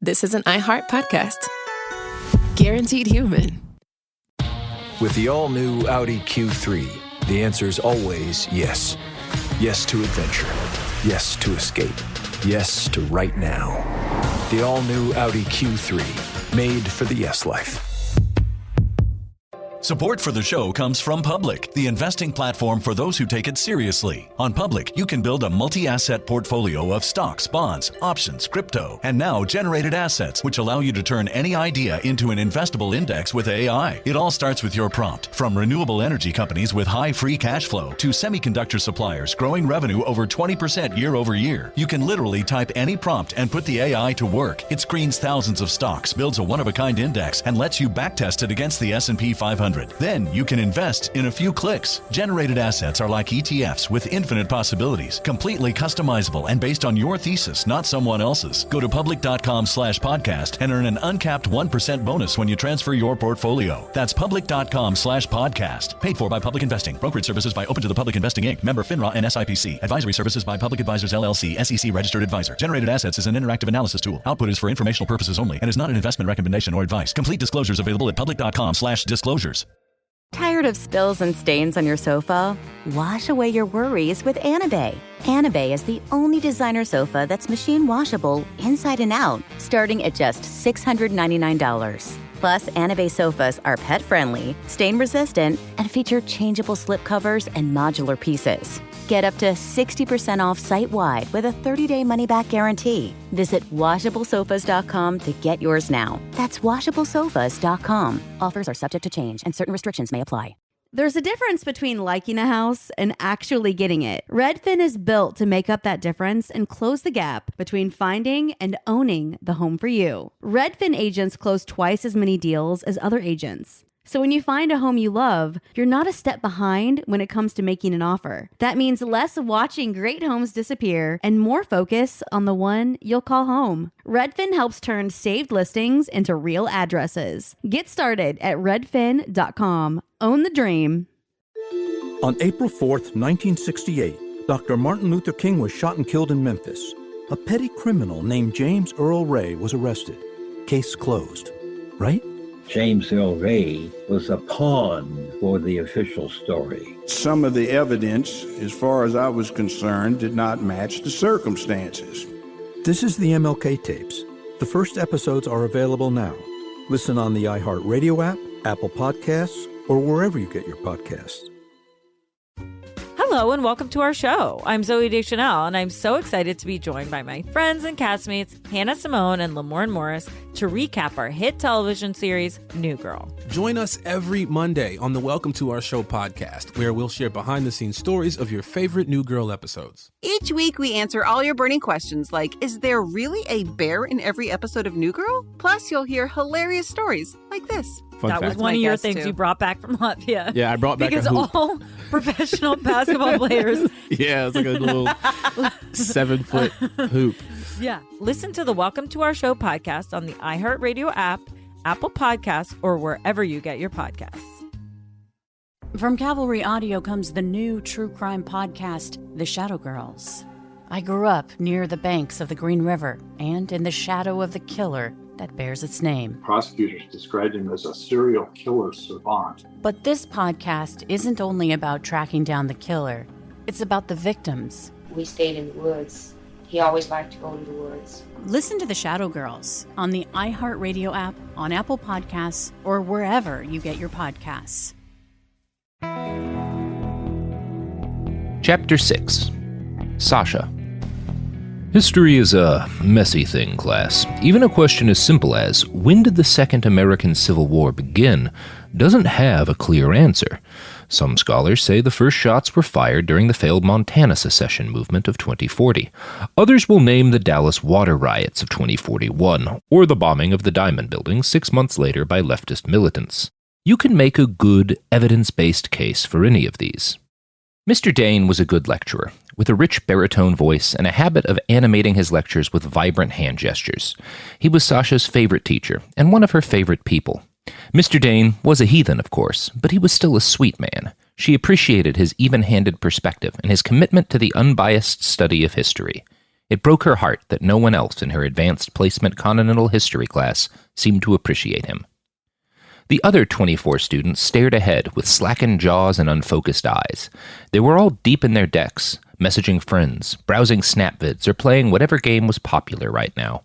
this is an iHeart podcast. Guaranteed human. With the all-new Audi Q3, the answer is always yes. Yes to adventure. Yes to escape. Yes to right now. The all-new Audi Q3, made for the yes life. Support for the show comes from Public, the investing platform for those who take it seriously. On Public, you can build a multi-asset portfolio of stocks, bonds, options, crypto, and now generated assets, which allow you to turn any idea into an investable index with AI. It all starts with your prompt. From renewable energy companies with high free cash flow to semiconductor suppliers growing revenue over 20% year over year, you can literally type any prompt and put the AI to work. It screens thousands of stocks, builds a one-of-a-kind index, and lets you backtest it against the S&P 500. Then you can invest in a few clicks. Generated assets are like ETFs with infinite possibilities, completely customizable and based on your thesis, not someone else's. Go to public.com/podcast and earn an uncapped 1% bonus when you transfer your portfolio. That's public.com/podcast. Paid for by Public Investing. Brokerage services by Open to the Public Investing Inc. Member FINRA and SIPC. Advisory services by Public Advisors LLC, SEC registered advisor. Generated assets is an interactive analysis tool. Output is for informational purposes only and is not an investment recommendation or advice. Complete disclosures available at public.com/disclosures. Tired of spills and stains on your sofa? Wash away your worries with Anabay. Anabay is the only designer sofa that's machine washable inside and out, starting at just $699. Plus, Anabay sofas are pet-friendly, stain-resistant, and feature changeable slipcovers and modular pieces. Get up to 60% off site-wide with a 30-day money-back guarantee. Visit WashableSofas.com to get yours now. That's WashableSofas.com. Offers are subject to change, and certain restrictions may apply. There's a difference between liking a house and actually getting it. Redfin is built to make up that difference and close the gap between finding and owning the home for you. Redfin agents close twice as many deals as other agents. So when you find a home you love, you're not a step behind when it comes to making an offer. That means less watching great homes disappear and more focus on the one you'll call home. Redfin helps turn saved listings into real addresses. Get started at redfin.com. Own the dream. On April 4th, 1968, Dr. Martin Luther King was shot and killed in Memphis. A petty criminal named James Earl Ray was arrested. Case closed. Right? James Earl Ray was a pawn for the official story. Some of the evidence, as far as I was concerned, did not match the circumstances. This is the MLK tapes. The first episodes are available now. Listen on the iHeartRadio app, Apple Podcasts, or wherever you get your podcasts. Hello and welcome to our show. I'm Zoe Deschanel, and I'm so excited to be joined by my friends and castmates, Hannah Simone and Lamorne Morris, to recap our hit television series, New Girl. Join us every Monday on the Welcome to Our Show podcast, where we'll share behind-the-scenes stories of your favorite New Girl episodes. Each week, we answer all your burning questions like, is there really a bear in every episode of New Girl? Plus, you'll hear hilarious stories like this. That was one of your things you brought back from Latvia. Yeah, I brought back a hoop. Because all professional basketball players. Yeah, it's like a little 7-foot hoop. Yeah. Listen to the Welcome to Our Show podcast on the iHeartRadio app, Apple Podcasts, or wherever you get your podcasts. From Cavalry Audio comes the new true crime podcast, The Shadow Girls. I grew up near the banks of the Green River and in the shadow of the killer that bears its name. Prosecutors described him as a serial killer savant. But this podcast isn't only about tracking down the killer. It's about the victims. We stayed in the woods. He always liked to go to the woods. Listen to The Shadow Girls on the iHeartRadio app, on Apple Podcasts, or wherever you get your podcasts. Chapter 6. Sasha. History is a messy thing, class. Even a question as simple as, when did the Second American Civil War begin, doesn't have a clear answer. Some scholars say the first shots were fired during the failed Montana secession movement of 2040. Others will name the Dallas water riots of 2041, or the bombing of the Diamond Building 6 months later by leftist militants. You can make a good, evidence-based case for any of these. Mr. Dane was a good lecturer, with a rich baritone voice and a habit of animating his lectures with vibrant hand gestures. He was Sasha's favorite teacher, and one of her favorite people. Mr. Dane was a heathen, of course, but he was still a sweet man. She appreciated his even-handed perspective and his commitment to the unbiased study of history. It broke her heart that no one else in her advanced placement continental history class seemed to appreciate him. The other 24 students stared ahead with slackened jaws and unfocused eyes. They were all deep in their decks, messaging friends, browsing Snapvids, or playing whatever game was popular right now.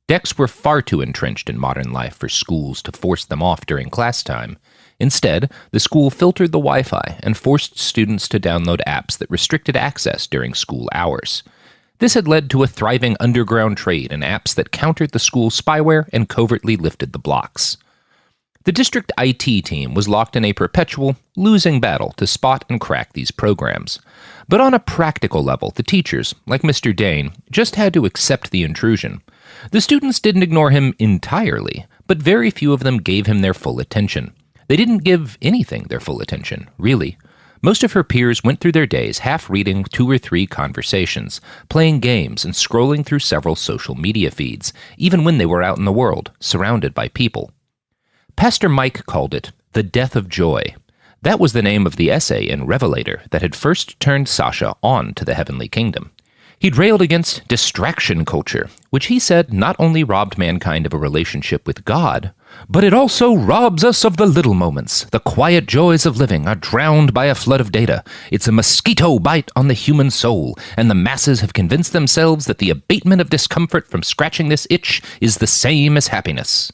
Decks were far too entrenched in modern life for schools to force them off during class time. Instead, the school filtered the Wi-Fi and forced students to download apps that restricted access during school hours. This had led to a thriving underground trade in apps that countered the school's spyware and covertly lifted the blocks. The district IT team was locked in a perpetual, losing battle to spot and crack these programs. But on a practical level, the teachers, like Mr. Dane, just had to accept the intrusion. The students didn't ignore him entirely, but very few of them gave him their full attention. They didn't give anything their full attention, really. Most of her peers went through their days half-reading 2 or 3 conversations, playing games, and scrolling through several social media feeds, even when they were out in the world, surrounded by people. Pastor Mike called it The Death of Joy. That was the name of the essay in Revelator that had first turned Sasha on to the heavenly kingdom. He'd railed against distraction culture, which he said not only robbed mankind of a relationship with God, but it also robs us of the little moments. The quiet joys of living are drowned by a flood of data. It's a mosquito bite on the human soul, and the masses have convinced themselves that the abatement of discomfort from scratching this itch is the same as happiness.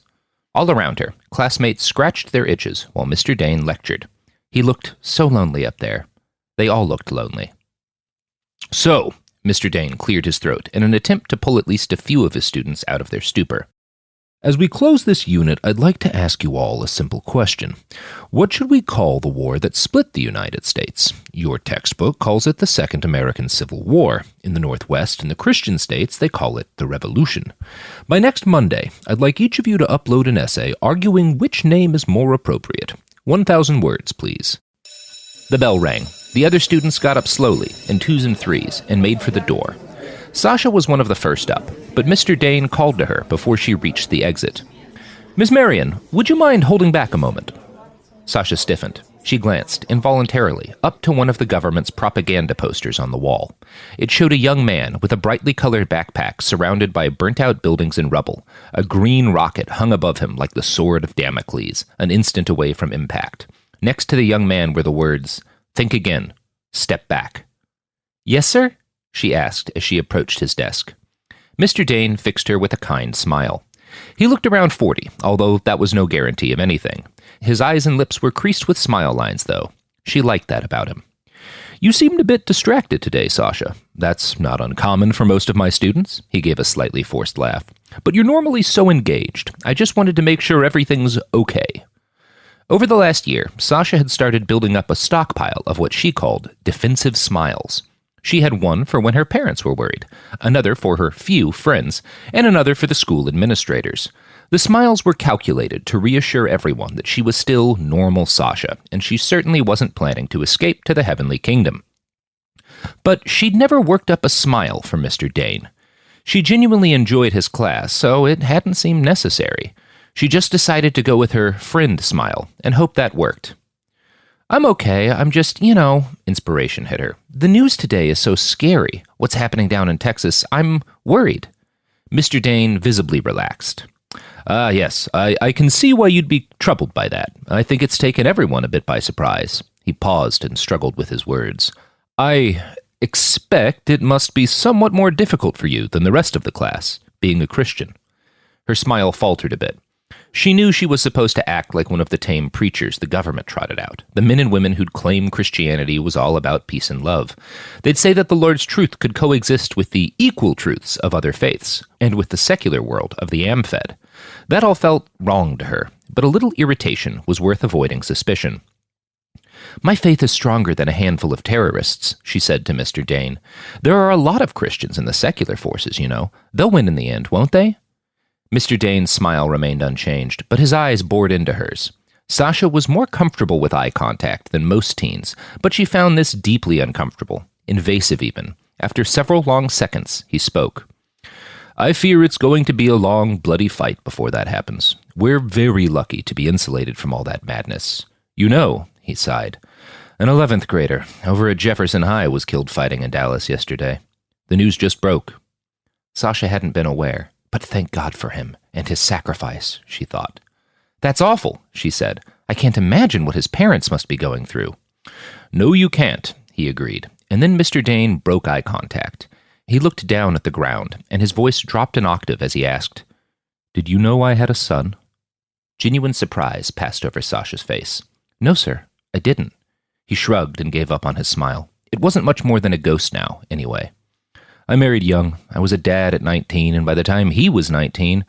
All around her, classmates scratched their itches while Mr. Dane lectured. He looked so lonely up there. They all looked lonely. So, Mr. Dane cleared his throat in an attempt to pull at least a few of his students out of their stupor. As we close this unit, I'd like to ask you all a simple question. What should we call the war that split the United States? Your textbook calls it the Second American Civil War. In the Northwest and the Christian states, they call it the Revolution. By next Monday, I'd like each of you to upload an essay arguing which name is more appropriate. 1,000 words, please. The bell rang. The other students got up slowly, in 2s and 3s, and made for the door. Sasha was one of the first up, but Mr. Dane called to her before she reached the exit. Miss Marion, would you mind holding back a moment? Sasha stiffened. She glanced, involuntarily, up to one of the government's propaganda posters on the wall. It showed a young man with a brightly colored backpack surrounded by burnt-out buildings and rubble. A green rocket hung above him like the sword of Damocles, an instant away from impact. Next to the young man were the words, "Think again. Step back." "Yes, sir?" she asked as she approached his desk. Mr. Dane fixed her with a kind smile. He looked around 40, although that was no guarantee of anything. His eyes and lips were creased with smile lines, though. She liked that about him. "You seemed a bit distracted today, Sasha. That's not uncommon for most of my students." He gave a slightly forced laugh. "But you're normally so engaged. I just wanted to make sure everything's okay." Over the last year, Sasha had started building up a stockpile of what she called defensive smiles. She had one for when her parents were worried, another for her few friends, and another for the school administrators. The smiles were calculated to reassure everyone that she was still normal Sasha, and she certainly wasn't planning to escape to the heavenly kingdom. But she'd never worked up a smile for Mr. Dane. She genuinely enjoyed his class, so it hadn't seemed necessary. She just decided to go with her friend smile, and hoped that worked. "I'm okay, I'm just, inspiration hit her. "The news today is so scary. What's happening down in Texas, I'm worried." Mr. Dane visibly relaxed. Yes, I can see why you'd be troubled by that. I think it's taken everyone a bit by surprise." He paused and struggled with his words. "I expect it must be somewhat more difficult for you than the rest of the class, being a Christian." Her smile faltered a bit. She knew she was supposed to act like one of the tame preachers the government trotted out, the men and women who'd claim Christianity was all about peace and love. They'd say that the Lord's truth could coexist with the equal truths of other faiths, and with the secular world of the Am-Fed. That all felt wrong to her, but a little irritation was worth avoiding suspicion. "My faith is stronger than a handful of terrorists," she said to Mr. Dane. "There are a lot of Christians in the secular forces, They'll win in the end, won't they?" Mr. Dane's smile remained unchanged, but his eyes bored into hers. Sasha was more comfortable with eye contact than most teens, but she found this deeply uncomfortable, invasive even. After several long seconds, he spoke. "I fear it's going to be a long, bloody fight before that happens. We're very lucky to be insulated from all that madness. He sighed. "An 11th grader over at Jefferson High was killed fighting in Dallas yesterday. The news just broke." Sasha hadn't been aware, but thank God for him and his sacrifice, she thought. That's awful, she said. I can't imagine what his parents must be going through. No, you can't, he agreed, and then Mr. Dane broke eye contact. He looked down at the ground, and his voice dropped an octave as he asked, Did you know I had a son? Genuine surprise passed over Sasha's face. No, sir, I didn't. He shrugged and gave up on his smile. It wasn't much more than a ghost now, anyway. I married young. I was a dad at 19, and by the time he was 19,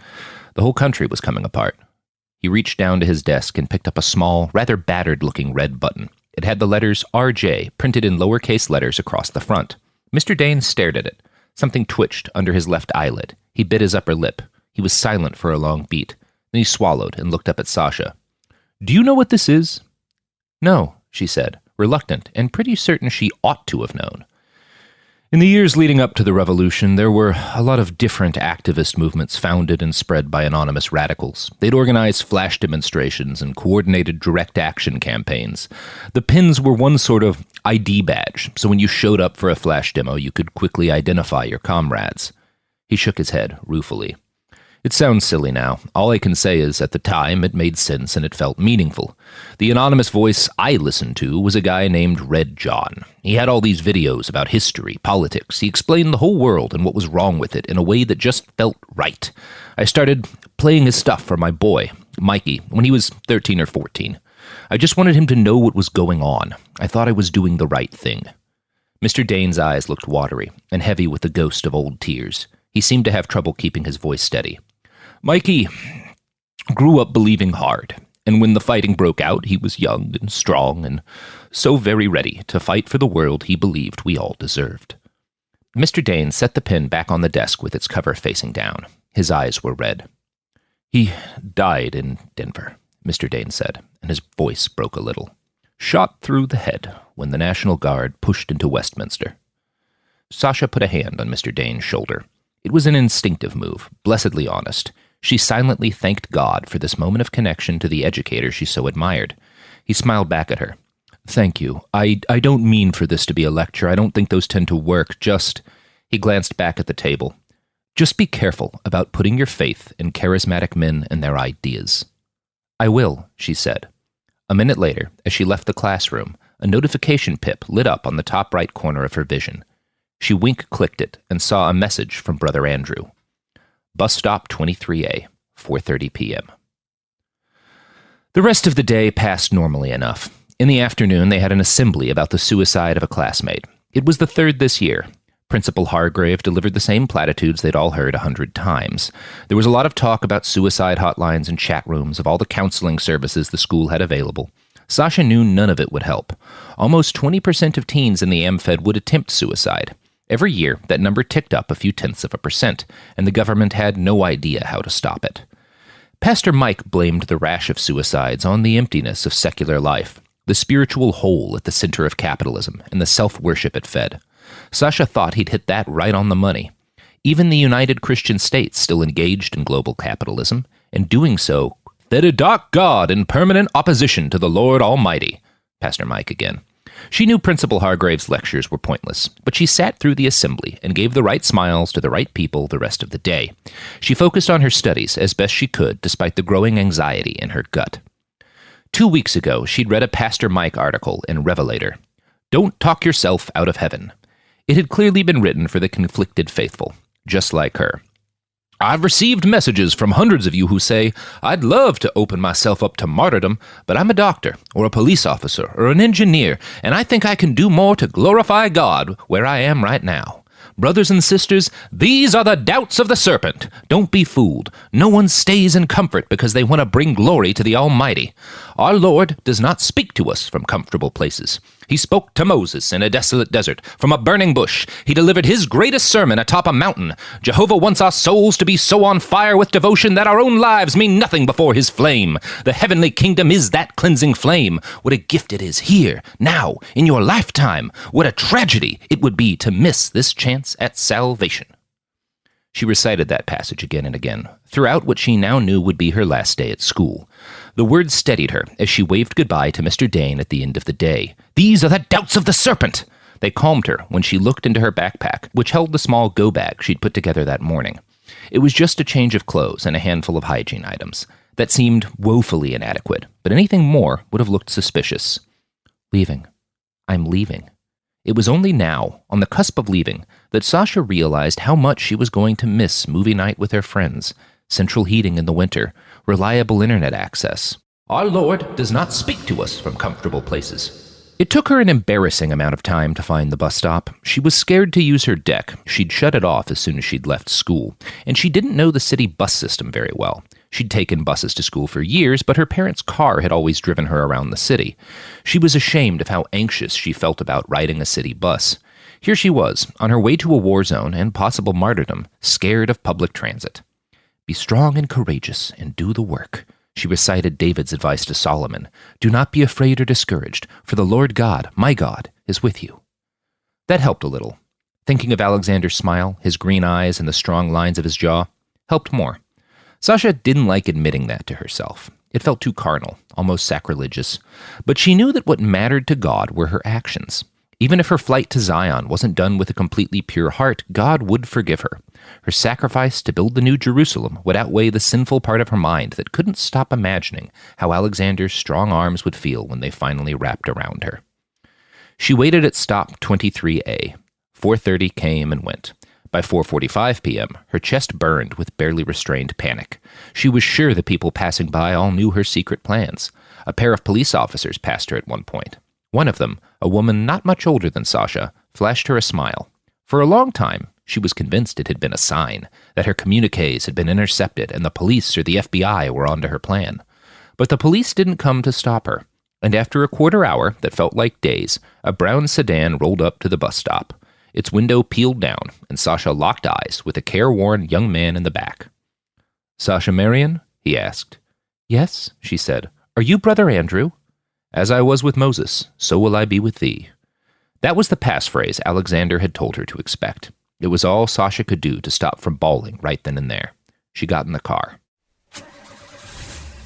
the whole country was coming apart. He reached down to his desk and picked up a small, rather battered-looking red button. It had the letters RJ printed in lowercase letters across the front. Mr. Dane stared at it. Something twitched under his left eyelid. He bit his upper lip. He was silent for a long beat. Then he swallowed and looked up at Sasha. Do you know what this is? No, she said, reluctant and pretty certain she ought to have known. In the years leading up to the revolution, there were a lot of different activist movements founded and spread by anonymous radicals. They'd organize flash demonstrations and coordinated direct action campaigns. The pins were one sort of ID badge, so when you showed up for a flash demo, you could quickly identify your comrades. He shook his head ruefully. It sounds silly now. All I can say is, at the time, it made sense and it felt meaningful. The anonymous voice I listened to was a guy named Red John. He had all these videos about history, politics. He explained the whole world and what was wrong with it in a way that just felt right. I started playing his stuff for my boy, Mikey, when he was 13 or 14. I just wanted him to know what was going on. I thought I was doing the right thing. Mr. Dane's eyes looked watery and heavy with the ghost of old tears. He seemed to have trouble keeping his voice steady. Mikey grew up believing hard, and when the fighting broke out, he was young and strong and so very ready to fight for the world he believed we all deserved. Mr. Dane set the pen back on the desk with its cover facing down. His eyes were red. He died in Denver, Mr. Dane said, and his voice broke a little. Shot through the head when the National Guard pushed into Westminster. Sasha put a hand on Mr. Dane's shoulder. It was an instinctive move, blessedly honest. She silently thanked God for this moment of connection to the educator she so admired. He smiled back at her. Thank you. I don't mean for this to be a lecture. I don't think those tend to work. Just... He glanced back at the table. Just be careful about putting your faith in charismatic men and their ideas. I will, she said. A minute later, as she left the classroom, a notification pip lit up on the top right corner of her vision. She wink-clicked it and saw a message from Brother Andrew. Bus stop 23A, 4:30 p.m. The rest of the day passed normally enough. In the afternoon, they had an assembly about the suicide of a classmate. It was the third this year. Principal Hargrave delivered the same platitudes they'd all heard 100 times. There was a lot of talk about suicide hotlines and chat rooms, of all the counseling services the school had available. Sasha knew none of it would help. Almost 20% of teens in the AmFed would attempt suicide. Every year, that number ticked up a few tenths of a percent, and the government had no idea how to stop it. Pastor Mike blamed the rash of suicides on the emptiness of secular life, the spiritual hole at the center of capitalism, and the self-worship it fed. Sasha thought he'd hit that right on the money. Even the United Christian States still engaged in global capitalism, and doing so, "They're a dark God in permanent opposition to the Lord Almighty." Pastor Mike again. She knew Principal Hargrave's lectures were pointless, but she sat through the assembly and gave the right smiles to the right people the rest of the day. She focused on her studies as best she could, despite the growing anxiety in her gut. 2 weeks ago, she'd read a Pastor Mike article in Revelator. Don't talk yourself out of heaven. It had clearly been written for the conflicted faithful, just like her. I've received messages from hundreds of you who say, I'd love to open myself up to martyrdom, but I'm a doctor, or a police officer, or an engineer, and I think I can do more to glorify God where I am right now. Brothers and sisters, these are the doubts of the serpent. Don't be fooled. No one stays in comfort because they want to bring glory to the Almighty. Our Lord does not speak to us from comfortable places. He spoke to Moses in a desolate desert, from a burning bush. He delivered his greatest sermon atop a mountain. Jehovah wants our souls to be so on fire with devotion that our own lives mean nothing before his flame. The heavenly kingdom is that cleansing flame. What a gift it is here, now, in your lifetime. What a tragedy it would be to miss this chance at salvation. She recited that passage again and again, throughout what she now knew would be her last day at school. The words steadied her as she waved goodbye to Mr. Dane at the end of the day. These are the doubts of the serpent! They calmed her when she looked into her backpack, which held the small go bag she'd put together that morning. It was just a change of clothes and a handful of hygiene items. That seemed woefully inadequate, but anything more would have looked suspicious. Leaving. I'm leaving. It was only now, on the cusp of leaving, that Sasha realized how much she was going to miss movie night with her friends, central heating in the winter, reliable internet access. Our Lord does not speak to us from comfortable places. It took her an embarrassing amount of time to find the bus stop. She was scared to use her deck. She'd shut it off as soon as she'd left school, and she didn't know the city bus system very well. She'd taken buses to school for years, but her parents' car had always driven her around the city. She was ashamed of how anxious she felt about riding a city bus. Here she was, on her way to a war zone and possible martyrdom, scared of public transit. Be strong and courageous, and do the work. She recited David's advice to Solomon. Do not be afraid or discouraged, for the Lord God, my God, is with you. That helped a little. Thinking of Alexander's smile, his green eyes, and the strong lines of his jaw, helped more. Sasha didn't like admitting that to herself. It felt too carnal, almost sacrilegious. But she knew that what mattered to God were her actions. Even if her flight to Zion wasn't done with a completely pure heart, God would forgive her. Her sacrifice to build the New Jerusalem would outweigh the sinful part of her mind that couldn't stop imagining how Alexander's strong arms would feel when they finally wrapped around her. She waited at stop 23A. 4:30 came and went. By 4:45 p.m., her chest burned with barely restrained panic. She was sure the people passing by all knew her secret plans. A pair of police officers passed her at one point. One of them, a woman not much older than Sasha, flashed her a smile. For a long time, she was convinced it had been a sign, that her communiques had been intercepted and the police or the FBI were onto her plan. But the police didn't come to stop her, and after a quarter hour that felt like days, a brown sedan rolled up to the bus stop. Its window peeled down, and Sasha locked eyes with a careworn young man in the back. Sasha Marion? He asked. Yes, she said. Are you Brother Andrew? As I was with Moses, so will I be with thee. That was the passphrase Alexander had told her to expect. It was all Sasha could do to stop from bawling right then and there. She got in the car.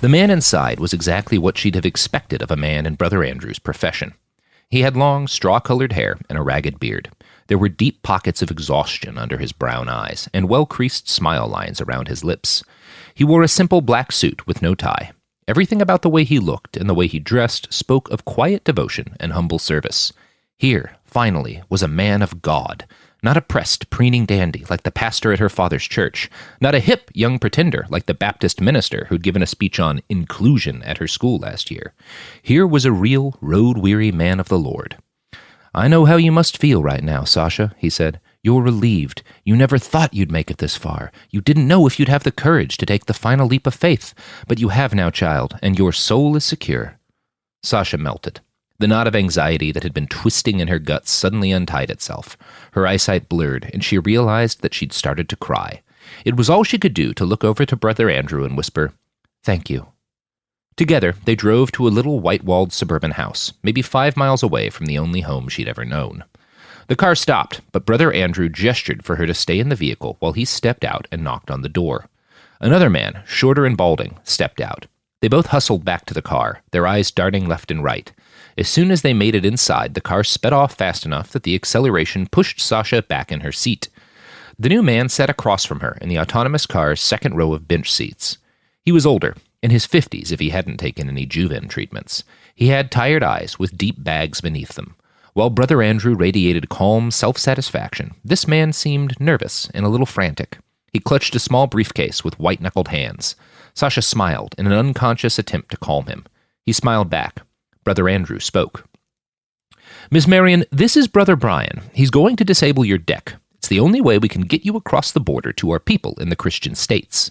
The man inside was exactly what she'd have expected of a man in Brother Andrew's profession. He had long, straw-colored hair and a ragged beard. There were deep pockets of exhaustion under his brown eyes, and well-creased smile lines around his lips. He wore a simple black suit with no tie. Everything about the way he looked and the way he dressed spoke of quiet devotion and humble service. Here, finally, was a man of God, not a pressed, preening dandy like the pastor at her father's church, not a hip young pretender like the Baptist minister who'd given a speech on inclusion at her school last year. Here was a real, road-weary man of the Lord. I know how you must feel right now, Sasha, he said. You're relieved. You never thought you'd make it this far. You didn't know if you'd have the courage to take the final leap of faith. But you have now, child, and your soul is secure. Sasha melted. The knot of anxiety that had been twisting in her guts suddenly untied itself. Her eyesight blurred, and she realized that she'd started to cry. It was all she could do to look over to Brother Andrew and whisper, Thank you. Together, they drove to a little white-walled suburban house, maybe 5 miles away from the only home she'd ever known. The car stopped, but Brother Andrew gestured for her to stay in the vehicle while he stepped out and knocked on the door. Another man, shorter and balding, stepped out. They both hustled back to the car, their eyes darting left and right. As soon as they made it inside, the car sped off fast enough that the acceleration pushed Sasha back in her seat. The new man sat across from her in the autonomous car's second row of bench seats. He was older, in his 50s if he hadn't taken any Juven treatments. He had tired eyes with deep bags beneath them. While Brother Andrew radiated calm self-satisfaction, this man seemed nervous and a little frantic. He clutched a small briefcase with white-knuckled hands. Sasha smiled in an unconscious attempt to calm him. He smiled back. Brother Andrew spoke. Miss Marion, this is Brother Brian. He's going to disable your deck. It's the only way we can get you across the border to our people in the Christian states.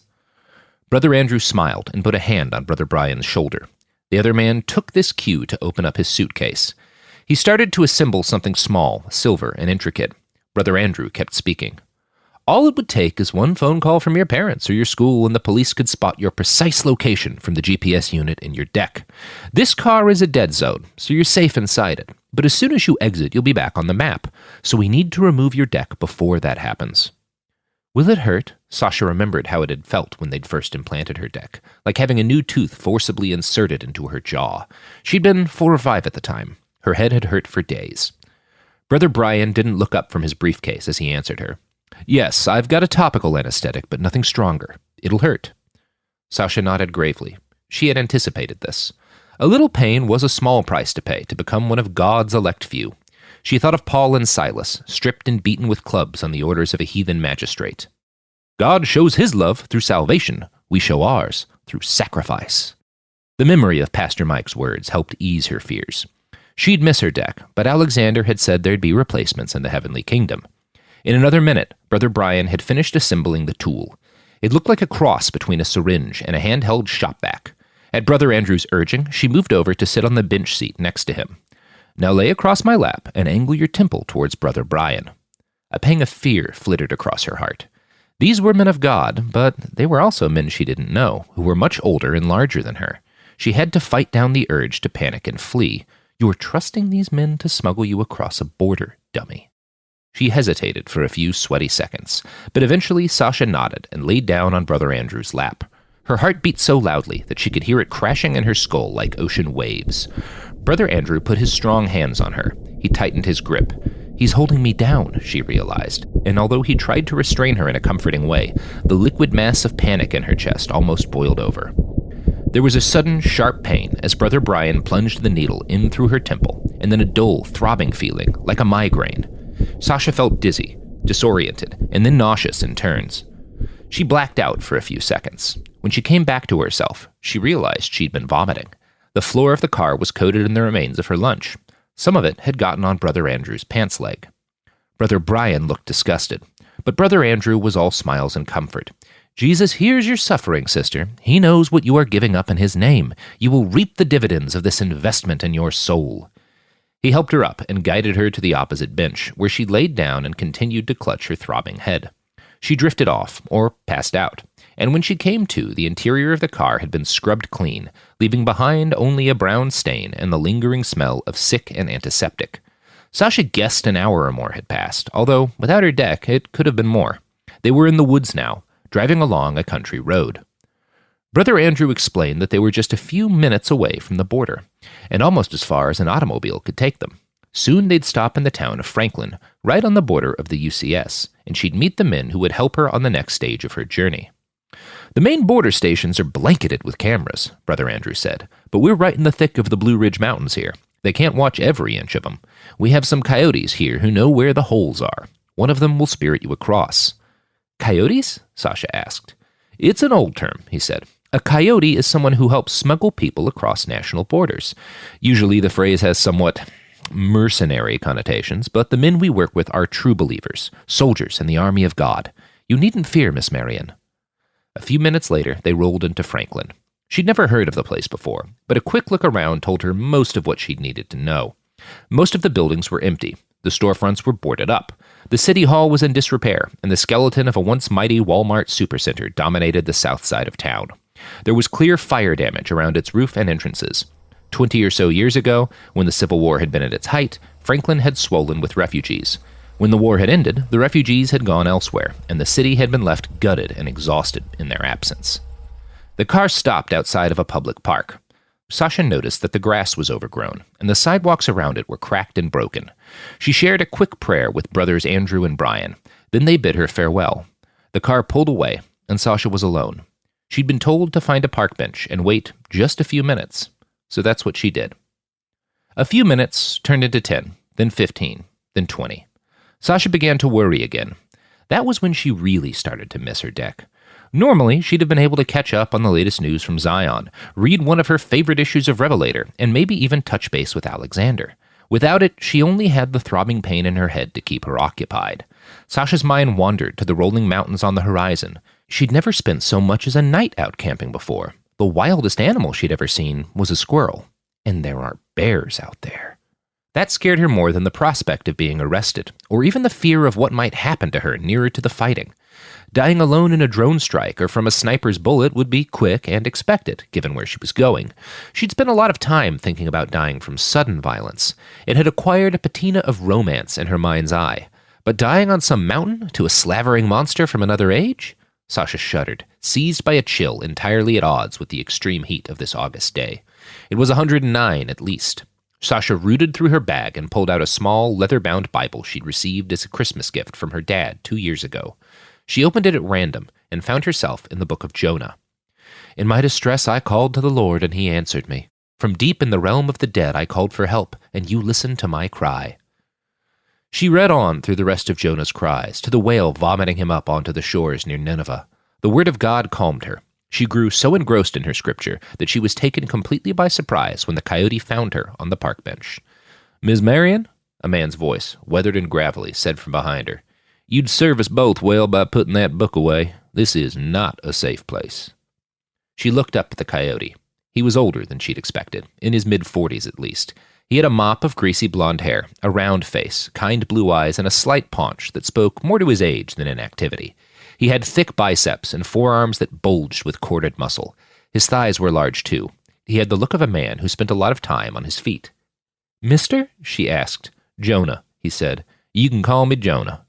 Brother Andrew smiled and put a hand on Brother Brian's shoulder. The other man took this cue to open up his suitcase. He started to assemble something small, silver, and intricate. Brother Andrew kept speaking. All it would take is one phone call from your parents or your school, and the police could spot your precise location from the GPS unit in your deck. This car is a dead zone, so you're safe inside it. But as soon as you exit, you'll be back on the map. So we need to remove your deck before that happens. Will it hurt? Sasha remembered how it had felt when they'd first implanted her deck, like having a new tooth forcibly inserted into her jaw. She'd been 4 or 5 at the time. Her head had hurt for days. Brother Brian didn't look up from his briefcase as he answered her. Yes, I've got a topical anesthetic, but nothing stronger. It'll hurt. Sasha nodded gravely. She had anticipated this. A little pain was a small price to pay to become one of God's elect few. She thought of Paul and Silas, stripped and beaten with clubs on the orders of a heathen magistrate. God shows his love through salvation. We show ours through sacrifice. The memory of Pastor Mike's words helped ease her fears. She'd miss her deck, but Alexander had said there'd be replacements in the heavenly kingdom. In another minute, Brother Brian had finished assembling the tool. It looked like a cross between a syringe and a handheld shopvac. At Brother Andrew's urging, she moved over to sit on the bench seat next to him. Now lay across my lap and angle your temple towards Brother Brian. A pang of fear flittered across her heart. These were men of God, but they were also men she didn't know, who were much older and larger than her. She had to fight down the urge to panic and flee. You were trusting these men to smuggle you across a border, dummy. She hesitated for a few sweaty seconds, but eventually Sasha nodded and laid down on Brother Andrew's lap. Her heart beat so loudly that she could hear it crashing in her skull like ocean waves. Brother Andrew put his strong hands on her. He tightened his grip. He's holding me down, she realized, and although he tried to restrain her in a comforting way, the liquid mass of panic in her chest almost boiled over. There was a sudden, sharp pain as Brother Brian plunged the needle in through her temple, and then a dull, throbbing feeling, like a migraine. Sasha felt dizzy, disoriented, and then nauseous in turns. She blacked out for a few seconds. When she came back to herself, she realized she'd been vomiting. The floor of the car was coated in the remains of her lunch. Some of it had gotten on Brother Andrew's pants leg. Brother Brian looked disgusted, but Brother Andrew was all smiles and comfort. Jesus hears your suffering, sister. He knows what you are giving up in his name. You will reap the dividends of this investment in your soul. He helped her up and guided her to the opposite bench, where she laid down and continued to clutch her throbbing head. She drifted off, or passed out, and when she came to, the interior of the car had been scrubbed clean, leaving behind only a brown stain and the lingering smell of sick and antiseptic. Sasha guessed an hour or more had passed, although, without her deck, it could have been more. They were in the woods now, driving along a country road. Brother Andrew explained that they were just a few minutes away from the border, and almost as far as an automobile could take them. Soon they'd stop in the town of Franklin, right on the border of the UCS, and she'd meet the men who would help her on the next stage of her journey. The main border stations are blanketed with cameras, Brother Andrew said, but we're right in the thick of the Blue Ridge Mountains here. They can't watch every inch of them. We have some coyotes here who know where the holes are. One of them will spirit you across. Coyotes? Sasha asked. It's an old term, he said. A coyote is someone who helps smuggle people across national borders. Usually the phrase has somewhat mercenary connotations, but the men we work with are true believers, soldiers in the army of God. You needn't fear, Miss Marion. A few minutes later, they rolled into Franklin. She'd never heard of the place before, but a quick look around told her most of what she'd needed to know. Most of the buildings were empty. The storefronts were boarded up. The city hall was in disrepair, and the skeleton of a once mighty Walmart supercenter dominated the south side of town. There was clear fire damage around its roof and entrances. 20 or so years ago, when the Civil War had been at its height, Franklin had swollen with refugees. When the war had ended, the refugees had gone elsewhere, and the city had been left gutted and exhausted in their absence. The car stopped outside of a public park. Sasha noticed that the grass was overgrown, and the sidewalks around it were cracked and broken. She shared a quick prayer with brothers Andrew and Brian. Then they bid her farewell. The car pulled away, and Sasha was alone. She'd been told to find a park bench and wait just a few minutes, so that's what she did. A few minutes turned into 10, then 15, then 20. Sasha began to worry again. That was when she really started to miss her deck. Normally, she'd have been able to catch up on the latest news from Zion, read one of her favorite issues of Revelator, and maybe even touch base with Alexander. Without it, she only had the throbbing pain in her head to keep her occupied. Sasha's mind wandered to the rolling mountains on the horizon. She'd never spent so much as a night out camping before. The wildest animal she'd ever seen was a squirrel. And there are bears out there. That scared her more than the prospect of being arrested, or even the fear of what might happen to her nearer to the fighting. Dying alone in a drone strike or from a sniper's bullet would be quick and expected, given where she was going. She'd spent a lot of time thinking about dying from sudden violence. It had acquired a patina of romance in her mind's eye. But dying on some mountain to a slavering monster from another age? Sasha shuddered, seized by a chill entirely at odds with the extreme heat of this August day. It was 109 at least. Sasha rooted through her bag and pulled out a small, leather-bound Bible she'd received as a Christmas gift from her dad 2 years ago. She opened it at random and found herself in the book of Jonah. "In my distress I called to the Lord, and he answered me. From deep in the realm of the dead I called for help, and you listened to my cry." She read on through the rest of Jonah's cries, to the whale vomiting him up onto the shores near Nineveh. The word of God calmed her. She grew so engrossed in her scripture that she was taken completely by surprise when the coyote found her on the park bench. "Miss Marion?" a man's voice, weathered and gravelly, said from behind her. "You'd serve us both well by putting that book away. This is not a safe place." She looked up at the coyote. He was older than she'd expected, in his mid-40s at least. He had a mop of greasy blonde hair, a round face, kind blue eyes, and a slight paunch that spoke more to his age than inactivity. He had thick biceps and forearms that bulged with corded muscle. His thighs were large, too. He had the look of a man who spent a lot of time on his feet. "Mister?" she asked. "Jonah," he said. "You can call me Jonah."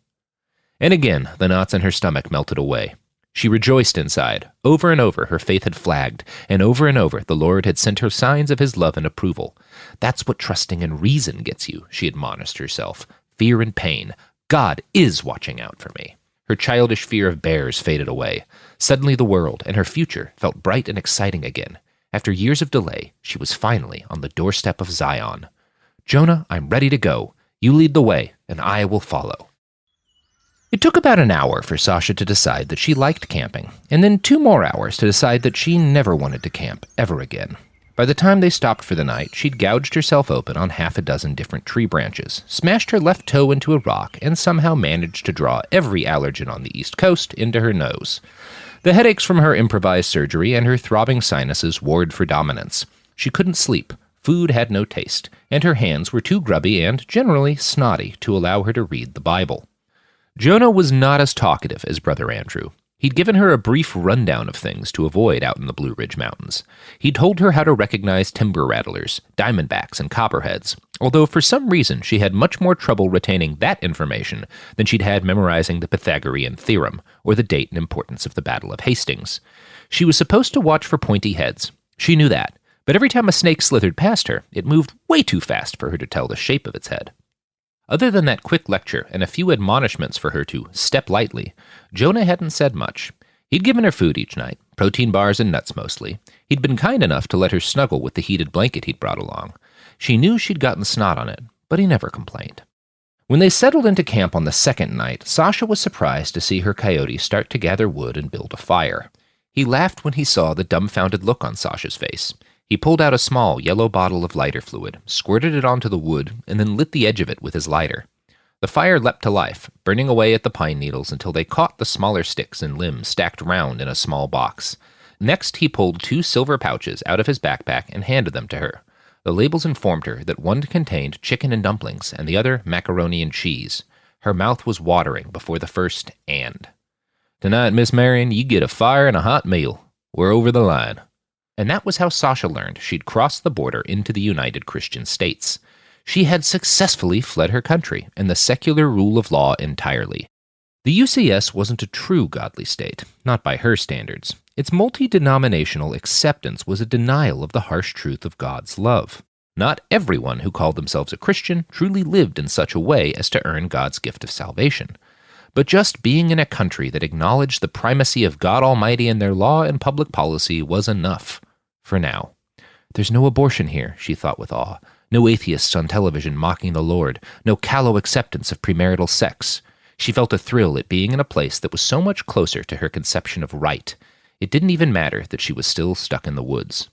And again, the knots in her stomach melted away. She rejoiced inside. Over and over, her faith had flagged, and over the Lord had sent her signs of his love and approval. That's what trusting in reason gets you, she admonished herself. Fear and pain. God is watching out for me. Her childish fear of bears faded away. Suddenly the world and her future felt bright and exciting again. After years of delay, she was finally on the doorstep of Zion. "Jonah, I'm ready to go. You lead the way, and I will follow." It took about an hour for Sasha to decide that she liked camping, and then 2 more hours to decide that she never wanted to camp ever again. By the time they stopped for the night, she'd gouged herself open on 6 different tree branches, smashed her left toe into a rock, and somehow managed to draw every allergen on the East Coast into her nose. The headaches from her improvised surgery and her throbbing sinuses warred for dominance. She couldn't sleep, food had no taste, and her hands were too grubby and, generally, snotty to allow her to read the Bible. Jonah was not as talkative as Brother Andrew. He'd given her a brief rundown of things to avoid out in the Blue Ridge Mountains. He'd told her how to recognize timber rattlers, diamondbacks, and copperheads, although for some reason she had much more trouble retaining that information than she'd had memorizing the Pythagorean theorem, or the date and importance of the Battle of Hastings. She was supposed to watch for pointy heads. She knew that, but every time a snake slithered past her, it moved way too fast for her to tell the shape of its head. Other than that quick lecture and a few admonishments for her to step lightly, Jonah hadn't said much. He'd given her food each night, protein bars and nuts mostly. He'd been kind enough to let her snuggle with the heated blanket he'd brought along. She knew she'd gotten snot on it, but he never complained. When they settled into camp on the second night, Sasha was surprised to see her coyote start to gather wood and build a fire. He laughed when he saw the dumbfounded look on Sasha's face. He pulled out a small yellow bottle of lighter fluid, squirted it onto the wood, and then lit the edge of it with his lighter. The fire leapt to life, burning away at the pine needles until they caught the smaller sticks and limbs stacked round in a small box. Next, he pulled 2 silver pouches out of his backpack and handed them to her. The labels informed her that one contained chicken and dumplings and the other macaroni and cheese. Her mouth was watering before the first "and." "Tonight, Miss Marion, you get a fire and a hot meal. We're over the line." And that was how Sasha learned she'd crossed the border into the United Christian States. She had successfully fled her country and the secular rule of law entirely. The UCS wasn't a true godly state, not by her standards. Its multi-denominational acceptance was a denial of the harsh truth of God's love. Not everyone who called themselves a Christian truly lived in such a way as to earn God's gift of salvation. But just being in a country that acknowledged the primacy of God Almighty in their law and public policy was enough, for now. There's no abortion here, she thought with awe. No atheists on television mocking the Lord. No callow acceptance of premarital sex. She felt a thrill at being in a place that was so much closer to her conception of right. It didn't even matter that she was still stuck in the woods.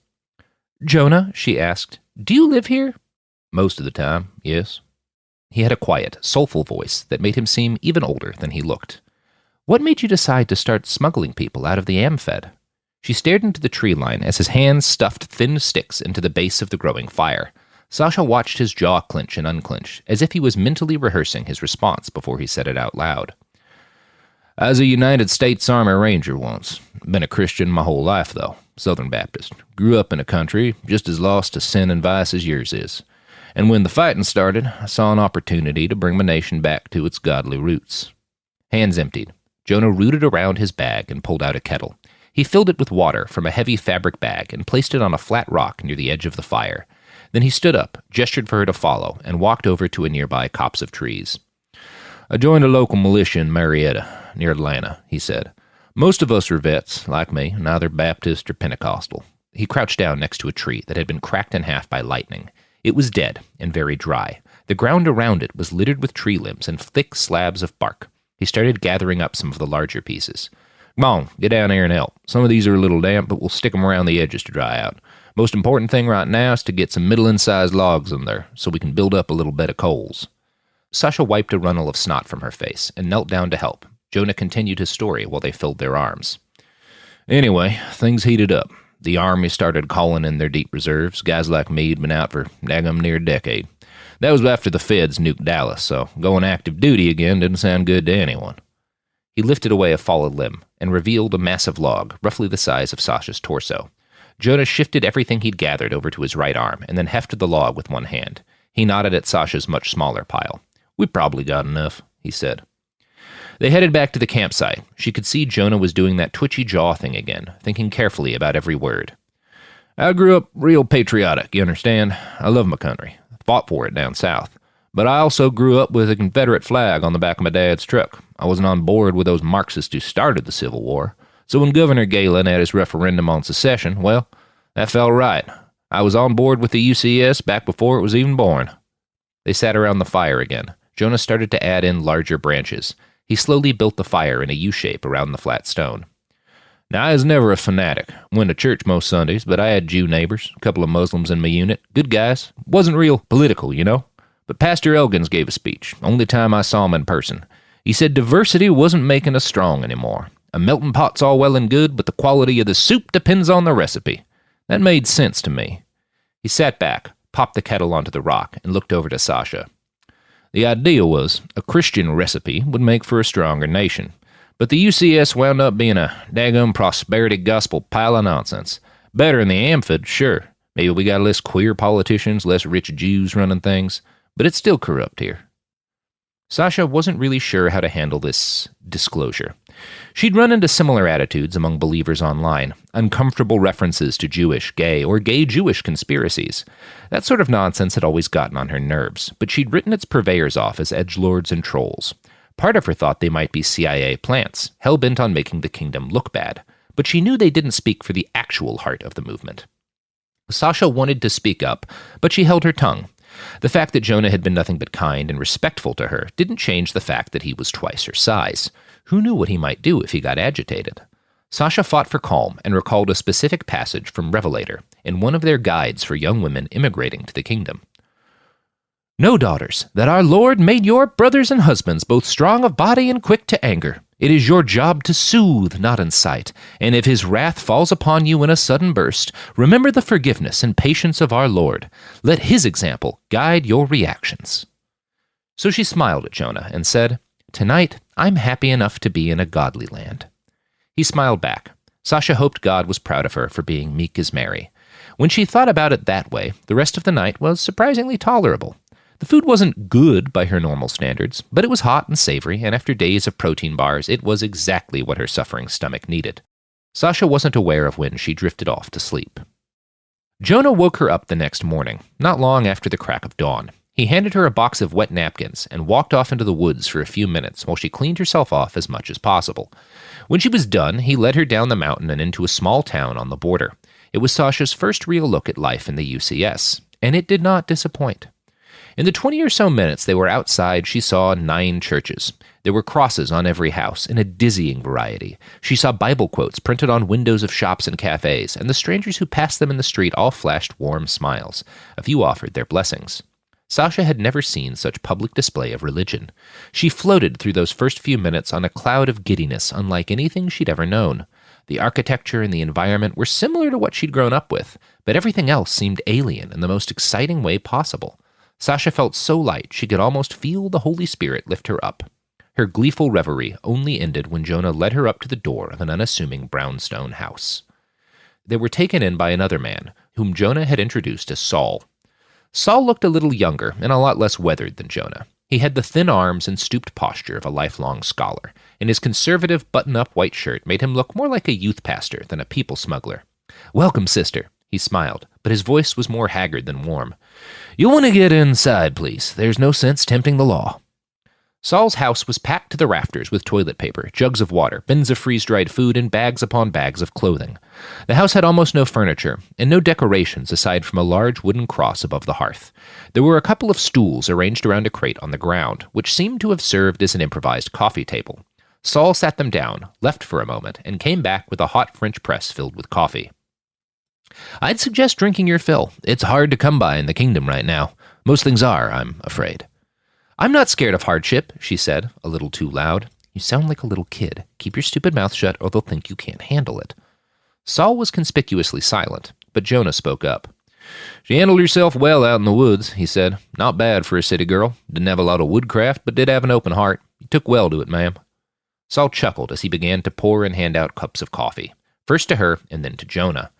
"Jonah," she asked, "do you live here?" "Most of the time, yes." He had a quiet, soulful voice that made him seem even older than he looked. "What made you decide to start smuggling people out of the Amfed?" She stared into the tree line as his hands stuffed thin sticks into the base of the growing fire. Sasha watched his jaw clench and unclench, as if he was mentally rehearsing his response before he said it out loud. "I was a United States Army Ranger once. Been a Christian my whole life, though. Southern Baptist. Grew up in a country just as lost to sin and vice as yours is. And when the fighting started, I saw an opportunity to bring my nation back to its godly roots." Hands emptied, Jonah rooted around his bag and pulled out a kettle. He filled it with water from a heavy fabric bag and placed it on a flat rock near the edge of the fire. Then he stood up, gestured for her to follow, and walked over to a nearby copse of trees. "I joined a local militia in Marietta, near Atlanta," he said. "Most of us are vets, like me, neither Baptist or Pentecostal." He crouched down next to a tree that had been cracked in half by lightning. It was dead and very dry. The ground around it was littered with tree limbs and thick slabs of bark. He started gathering up some of the larger pieces. "Come on, get down here and help. Some of these are a little damp, but we'll stick them around the edges to dry out. Most important thing right now is to get some middling-sized logs in there, so we can build up a little bed of coals." Sasha wiped a runnel of snot from her face and knelt down to help. Jonah continued his story while they filled their arms. "Anyway, things heated up. The Army started calling in their deep reserves. Guys like me had been out for daggum near a decade. That was after the feds nuked Dallas, so going active duty again didn't sound good to anyone." He lifted away a fallen limb and revealed a massive log, roughly the size of Sasha's torso. Jonah shifted everything he'd gathered over to his right arm and then hefted the log with one hand. He nodded at Sasha's much smaller pile. "We probably got enough," he said. They headed back to the campsite. She could see Jonah was doing that twitchy jaw thing again, thinking carefully about every word. "I grew up real patriotic, you understand? I love my country. Fought for it down south. But I also grew up with a Confederate flag on the back of my dad's truck. I wasn't on board with those Marxists who started the Civil War. So when Governor Galen had his referendum on secession, well, that felt right. I was on board with the UCS back before it was even born." They sat around the fire again. Jonah started to add in larger branches. He slowly built the fire in a U-shape around the flat stone. "Now, I was never a fanatic. Went to church most Sundays, but I had Jew neighbors, a couple of Muslims in my unit. Good guys. Wasn't real political, you know. But Pastor Elgins gave a speech. Only time I saw him in person. He said diversity wasn't making us strong anymore. A melting pot's all well and good, but the quality of the soup depends on the recipe. That made sense to me." He sat back, popped the kettle onto the rock, and looked over to Sasha. "The idea was a Christian recipe would make for a stronger nation. But the UCS wound up being a daggum prosperity gospel pile of nonsense. Better than the Amphid, sure. Maybe we got less queer politicians, less rich Jews running things, but it's still corrupt here." Sasha wasn't really sure how to handle this disclosure. She'd run into similar attitudes among believers online, uncomfortable references to Jewish, gay, or gay-Jewish conspiracies. That sort of nonsense had always gotten on her nerves, but she'd written its purveyors off as edgelords and trolls. Part of her thought they might be CIA plants, hell-bent on making the kingdom look bad, but she knew they didn't speak for the actual heart of the movement. Sasha wanted to speak up, but she held her tongue. The fact that Jonah had been nothing but kind and respectful to her didn't change the fact that he was twice her size. Who knew what he might do if he got agitated? Sasha fought for calm and recalled a specific passage from Revelator in one of their guides for young women immigrating to the kingdom. "Know, daughters, that our Lord made your brothers and husbands both strong of body and quick to anger. It is your job to soothe, not incite, and if his wrath falls upon you in a sudden burst, remember the forgiveness and patience of our Lord. Let his example guide your reactions." So she smiled at Jonah and said, "Tonight, I'm happy enough to be in a godly land." He smiled back. Sasha hoped God was proud of her for being meek as Mary. When she thought about it that way, the rest of the night was surprisingly tolerable. The food wasn't good by her normal standards, but it was hot and savory, and after days of protein bars, it was exactly what her suffering stomach needed. Sasha wasn't aware of when she drifted off to sleep. Jonah woke her up the next morning, not long after the crack of dawn. He handed her a box of wet napkins and walked off into the woods for a few minutes while she cleaned herself off as much as possible. When she was done, he led her down the mountain and into a small town on the border. It was Sasha's first real look at life in the UCS, and it did not disappoint. In the 20 or so minutes they were outside, she saw 9 churches. There were crosses on every house, in a dizzying variety. She saw Bible quotes printed on windows of shops and cafes, and the strangers who passed them in the street all flashed warm smiles. A few offered their blessings. Sasha had never seen such public display of religion. She floated through those first few minutes on a cloud of giddiness unlike anything she'd ever known. The architecture and the environment were similar to what she'd grown up with, but everything else seemed alien in the most exciting way possible. Sasha felt so light she could almost feel the Holy Spirit lift her up. Her gleeful reverie only ended when Jonah led her up to the door of an unassuming brownstone house. They were taken in by another man, whom Jonah had introduced as Saul. Saul looked a little younger and a lot less weathered than Jonah. He had the thin arms and stooped posture of a lifelong scholar, and his conservative button-up white shirt made him look more like a youth pastor than a people smuggler. "Welcome, sister," He smiled, but his voice was more haggard than warm. "You'll want to get inside, please. There's no sense tempting the law." Saul's house was packed to the rafters with toilet paper, jugs of water, bins of freeze-dried food, and bags upon bags of clothing. The house had almost no furniture, and no decorations aside from a large wooden cross above the hearth. There were a couple of stools arranged around a crate on the ground, which seemed to have served as an improvised coffee table. Saul sat them down, left for a moment, and came back with a hot French press filled with coffee. "I'd suggest drinking your fill. It's hard to come by in the kingdom right now. Most things are, I'm afraid." "I'm not scared of hardship," she said, a little too loud. "You sound like a little kid. Keep your stupid mouth shut, or they'll think you can't handle it." Saul was conspicuously silent, but Jonah spoke up. "She handled herself well out in the woods," he said. "Not bad for a city girl. Didn't have a lot of woodcraft, but did have an open heart. You took well to it, ma'am." Saul chuckled as he began to pour and hand out cups of coffee, first to her and then to Jonah.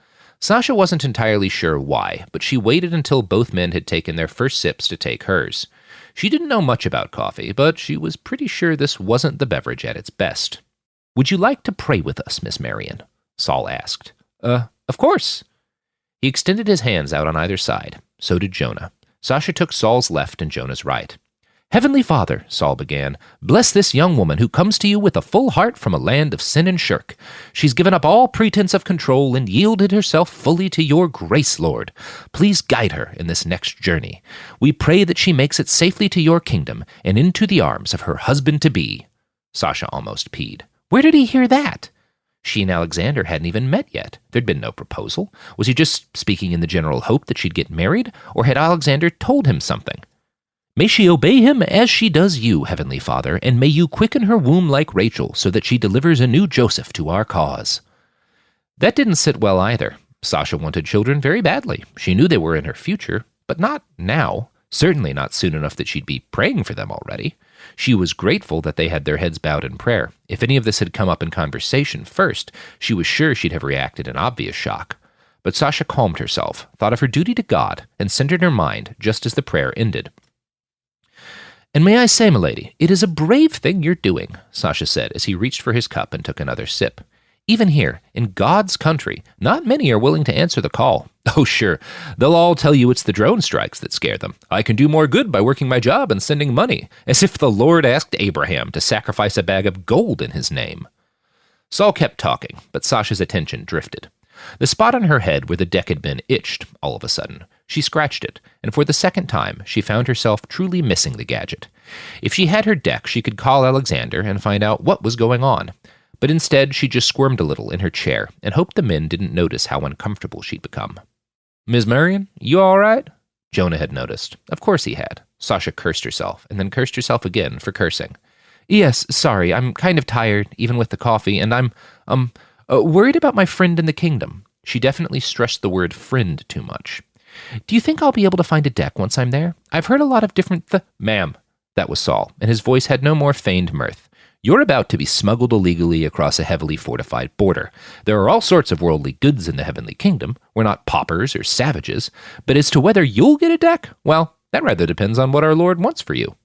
Sasha wasn't entirely sure why, but she waited until both men had taken their first sips to take hers. She didn't know much about coffee, but she was pretty sure this wasn't the beverage at its best. "Would you like to pray with us, Miss Marion?" Saul asked. Of course." He extended his hands out on either side. So did Jonah. Sasha took Saul's left and Jonah's right. "Heavenly Father," Saul began, "bless this young woman who comes to you with a full heart from a land of sin and shirk. She's given up all pretense of control and yielded herself fully to your grace, Lord. Please guide her in this next journey. We pray that she makes it safely to your kingdom and into the arms of her husband-to-be." Sasha almost peed. Where did he hear that? She and Alexander hadn't even met yet. There'd been no proposal. Was he just speaking in the general hope that she'd get married, or had Alexander told him something? "May she obey him as she does you, Heavenly Father, and may you quicken her womb like Rachel, so that she delivers a new Joseph to our cause." That didn't sit well either. Sasha wanted children very badly. She knew they were in her future, but not now. Certainly not soon enough that she'd be praying for them already. She was grateful that they had their heads bowed in prayer. If any of this had come up in conversation first, she was sure she'd have reacted in obvious shock. But Sasha calmed herself, thought of her duty to God, and centered her mind just as the prayer ended. "And may I say, milady, it is a brave thing you're doing," Sasha said as he reached for his cup and took another sip. "Even here, in God's country, not many are willing to answer the call. Oh, sure, they'll all tell you it's the drone strikes that scare them. I can do more good by working my job and sending money, as if the Lord asked Abraham to sacrifice a bag of gold in his name." Saul kept talking, but Sasha's attention drifted. The spot on her head where the deck had been itched all of a sudden. She scratched it, and for the second time, she found herself truly missing the gadget. If she had her deck, she could call Alexander and find out what was going on. But instead, she just squirmed a little in her chair and hoped the men didn't notice how uncomfortable she'd become. "Miss Marion, you all right?" Jonah had noticed. Of course he had. Sasha cursed herself, and then cursed herself again for cursing. "Yes, sorry, I'm kind of tired, even with the coffee, and I'm, worried about my friend in the kingdom." She definitely stressed the word friend too much. "Do you think I'll be able to find a deck once I'm there? I've heard a lot of different Ma'am," that was Saul, and his voice had no more feigned mirth. "You're about to be smuggled illegally across a heavily fortified border. There are all sorts of worldly goods in the heavenly kingdom. We're not paupers or savages. But as to whether you'll get a deck, well, that rather depends on what our Lord wants for you."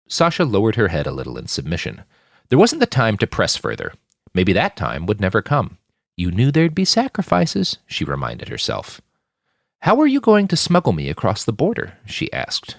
Sasha lowered her head a little in submission. There wasn't the time to press further. Maybe that time would never come. "You knew there'd be sacrifices," she reminded herself. "How are you going to smuggle me across the border?" she asked.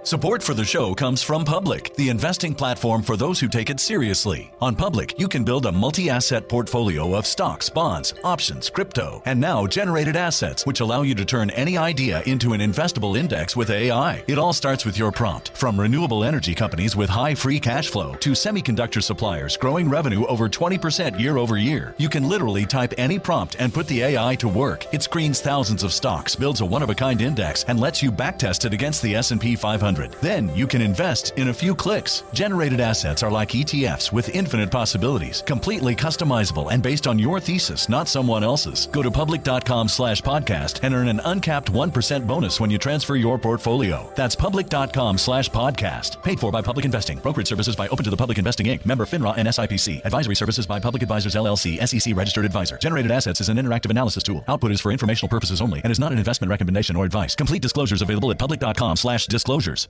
Support for the show comes from Public, the investing platform for those who take it seriously. On Public, you can build a multi-asset portfolio of stocks, bonds, options, crypto, and now generated assets, which allow you to turn any idea into an investable index with AI. It all starts with your prompt. From renewable energy companies with high free cash flow to semiconductor suppliers growing revenue over 20% year over year, you can literally type any prompt and put the AI to work. It screens thousands of stocks, builds a one-of-a-kind index, and lets you backtest it against the S&P 500. Then you can invest in a few clicks. Generated assets are like ETFs with infinite possibilities, completely customizable and based on your thesis, not someone else's. Go to public.com/podcast and earn an uncapped 1% bonus when you transfer your portfolio. That's public.com/podcast. Paid for by Public Investing. Brokerage services by Open to the Public Investing Inc. Member FINRA and SIPC. Advisory services by Public Advisors LLC, SEC registered advisor. Generated assets is an interactive analysis tool. Output is for informational purposes only and is not an investment recommendation or advice. Complete disclosures available at public.com/disclosures.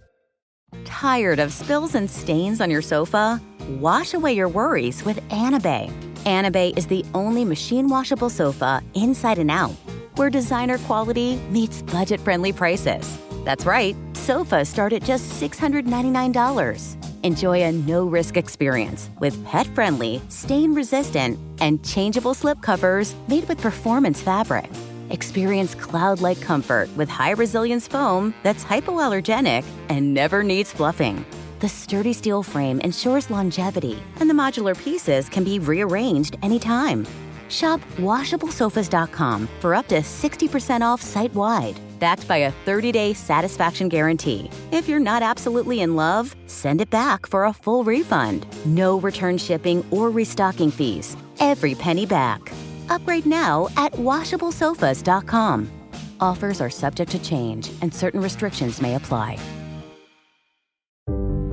Tired of spills and stains on your sofa? Wash away your worries with Anabei. Anabei is the only machine washable sofa inside and out. where designer quality meets budget-friendly prices. That's right, sofas start at just $699. Enjoy a no-risk experience with pet-friendly, stain-resistant, and changeable slipcovers made with performance fabric. Experience cloud-like comfort with high-resilience foam that's hypoallergenic and never needs fluffing. The sturdy steel frame ensures longevity, and the modular pieces can be rearranged anytime. Shop WashableSofas.com for up to 60% off site-wide, backed by a 30-day satisfaction guarantee. If you're not absolutely in love, send it back for a full refund. No return shipping or restocking fees. Every penny back. Upgrade now at WashableSofas.com. Offers are subject to change, and certain restrictions may apply.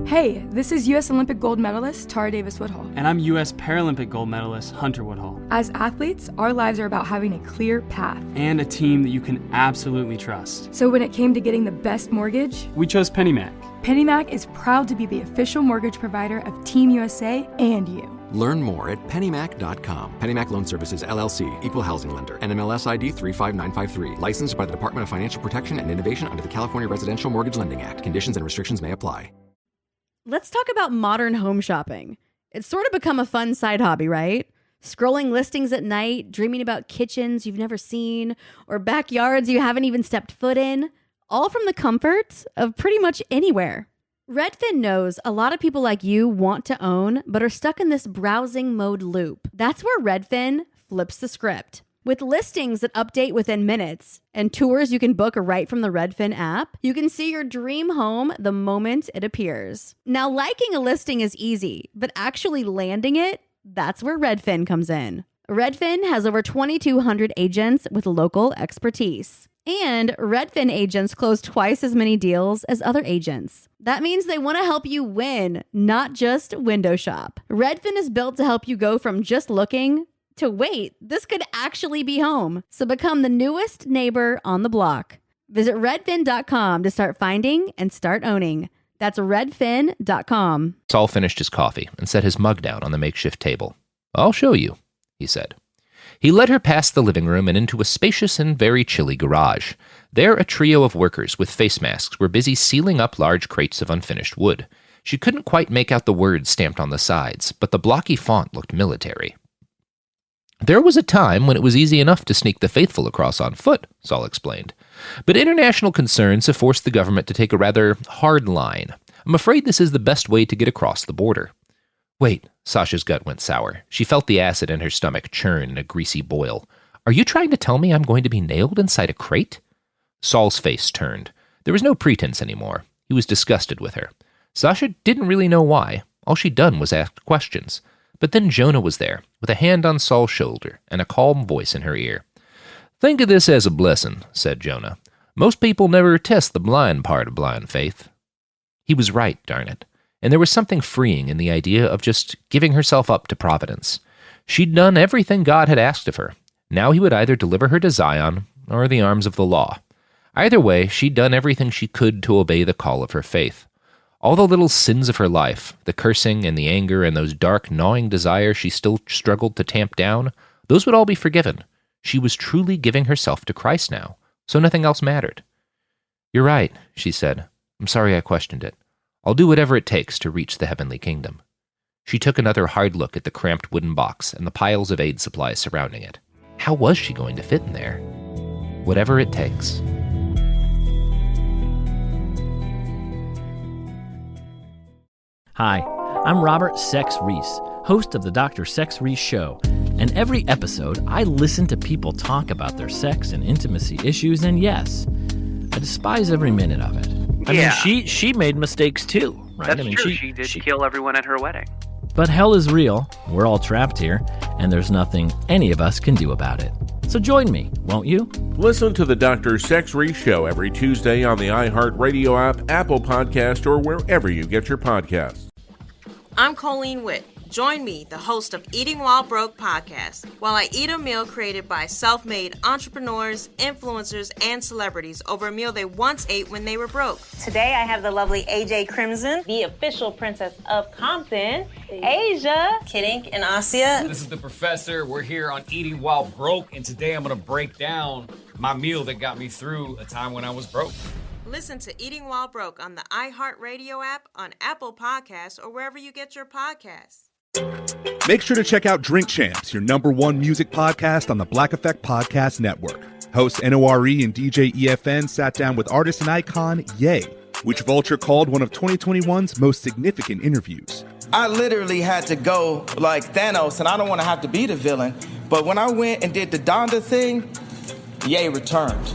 Hey, this is U.S. Olympic gold medalist Tara Davis-Woodhull. And I'm U.S. Paralympic gold medalist Hunter Woodhull. As athletes, our lives are about having a clear path. And a team that you can absolutely trust. So when it came to getting the best mortgage, we chose PennyMac. PennyMac is proud to be the official mortgage provider of Team USA and you. Learn more at PennyMac.com. PennyMac Loan Services, LLC, Equal Housing Lender, NMLS ID 35953. Licensed by the Department of Financial Protection and Innovation under the California Residential Mortgage Lending Act. Conditions and restrictions may apply. Let's talk about modern home shopping. It's sort of become a fun side hobby, right? Scrolling listings at night, dreaming about kitchens you've never seen, or backyards you haven't even stepped foot in, all from the comfort of pretty much anywhere. Redfin knows a lot of people like you want to own, but are stuck in this browsing mode loop. That's where Redfin flips the script. With listings that update within minutes and tours you can book right from the Redfin app, you can see your dream home the moment it appears. Now, liking a listing is easy, but actually landing it, that's where Redfin comes in. Redfin has over 2,200 agents with local expertise. And Redfin agents close twice as many deals as other agents. That means they want to help you win, not just window shop. Redfin is built to help you go from just looking to wait, this could actually be home. So become the newest neighbor on the block. Visit redfin.com to start finding and start owning. That's redfin.com. Saul finished his coffee and set his mug down on the makeshift table. "I'll show you," he said. He led her past the living room and into a spacious and very chilly garage. There, a trio of workers with face masks were busy sealing up large crates of unfinished wood. She couldn't quite make out the words stamped on the sides, but the blocky font looked military. "There was a time when it was easy enough to sneak the faithful across on foot," Saul explained. "But international concerns have forced the government to take a rather hard line. I'm afraid this is the best way to get across the border." "Wait," Sasha's gut went sour. She felt the acid in her stomach churn in a greasy boil. "Are you trying to tell me I'm going to be nailed inside a crate?" Saul's face turned. There was no pretense anymore. He was disgusted with her. Sasha didn't really know why. All she'd done was ask questions. But then Jonah was there, with a hand on Saul's shoulder and a calm voice in her ear. "Think of this as a blessing," said Jonah. "Most people never test the blind part of blind faith." He was right, darn it. And there was something freeing in the idea of just giving herself up to Providence. She'd done everything God had asked of her. Now he would either deliver her to Zion or the arms of the law. Either way, she'd done everything she could to obey the call of her faith. All the little sins of her life, the cursing and the anger and those dark, gnawing desires she still struggled to tamp down, those would all be forgiven. She was truly giving herself to Christ now, so nothing else mattered. "You're right," she said. "I'm sorry I questioned it. I'll do whatever it takes to reach the heavenly kingdom." She took another hard look at the cramped wooden box and the piles of aid supplies surrounding it. How was she going to fit in there? Whatever it takes. Hi, I'm Robert Sex Reese, host of the Dr. Sex Reese Show. And every episode, I listen to people talk about their sex and intimacy issues, and yes, I despise every minute of it. I mean, she made mistakes too, right? That's I mean, true. She did kill everyone at her wedding. But hell is real, we're all trapped here, and there's nothing any of us can do about it. So join me, won't you? Listen to the Dr. Sex Reese Show every Tuesday on the iHeartRadio app, Apple Podcast, or wherever you get your podcasts. I'm Colleen Witt. Join me, the host of Eating While Broke podcast, while I eat a meal created by self-made entrepreneurs, influencers, and celebrities over a meal they once ate when they were broke. Today I have the lovely AJ Crimson, the official princess of Compton, Asia, Kid Ink, and Asia. This is the professor. We're here on Eating While Broke, and today I'm going to break down my meal that got me through a time when I was broke. Listen to Eating While Broke on the iHeartRadio app, on Apple Podcasts, or wherever you get your podcasts. Make sure to check out Drink Champs, your #1 music podcast on the Black Effect Podcast Network. Hosts NORE and DJ EFN sat down with artist and icon Ye, which Vulture called one of 2021's most significant interviews. I literally had to go like Thanos, and I don't want to have to be the villain, but when I went and did the Donda thing, Ye returned.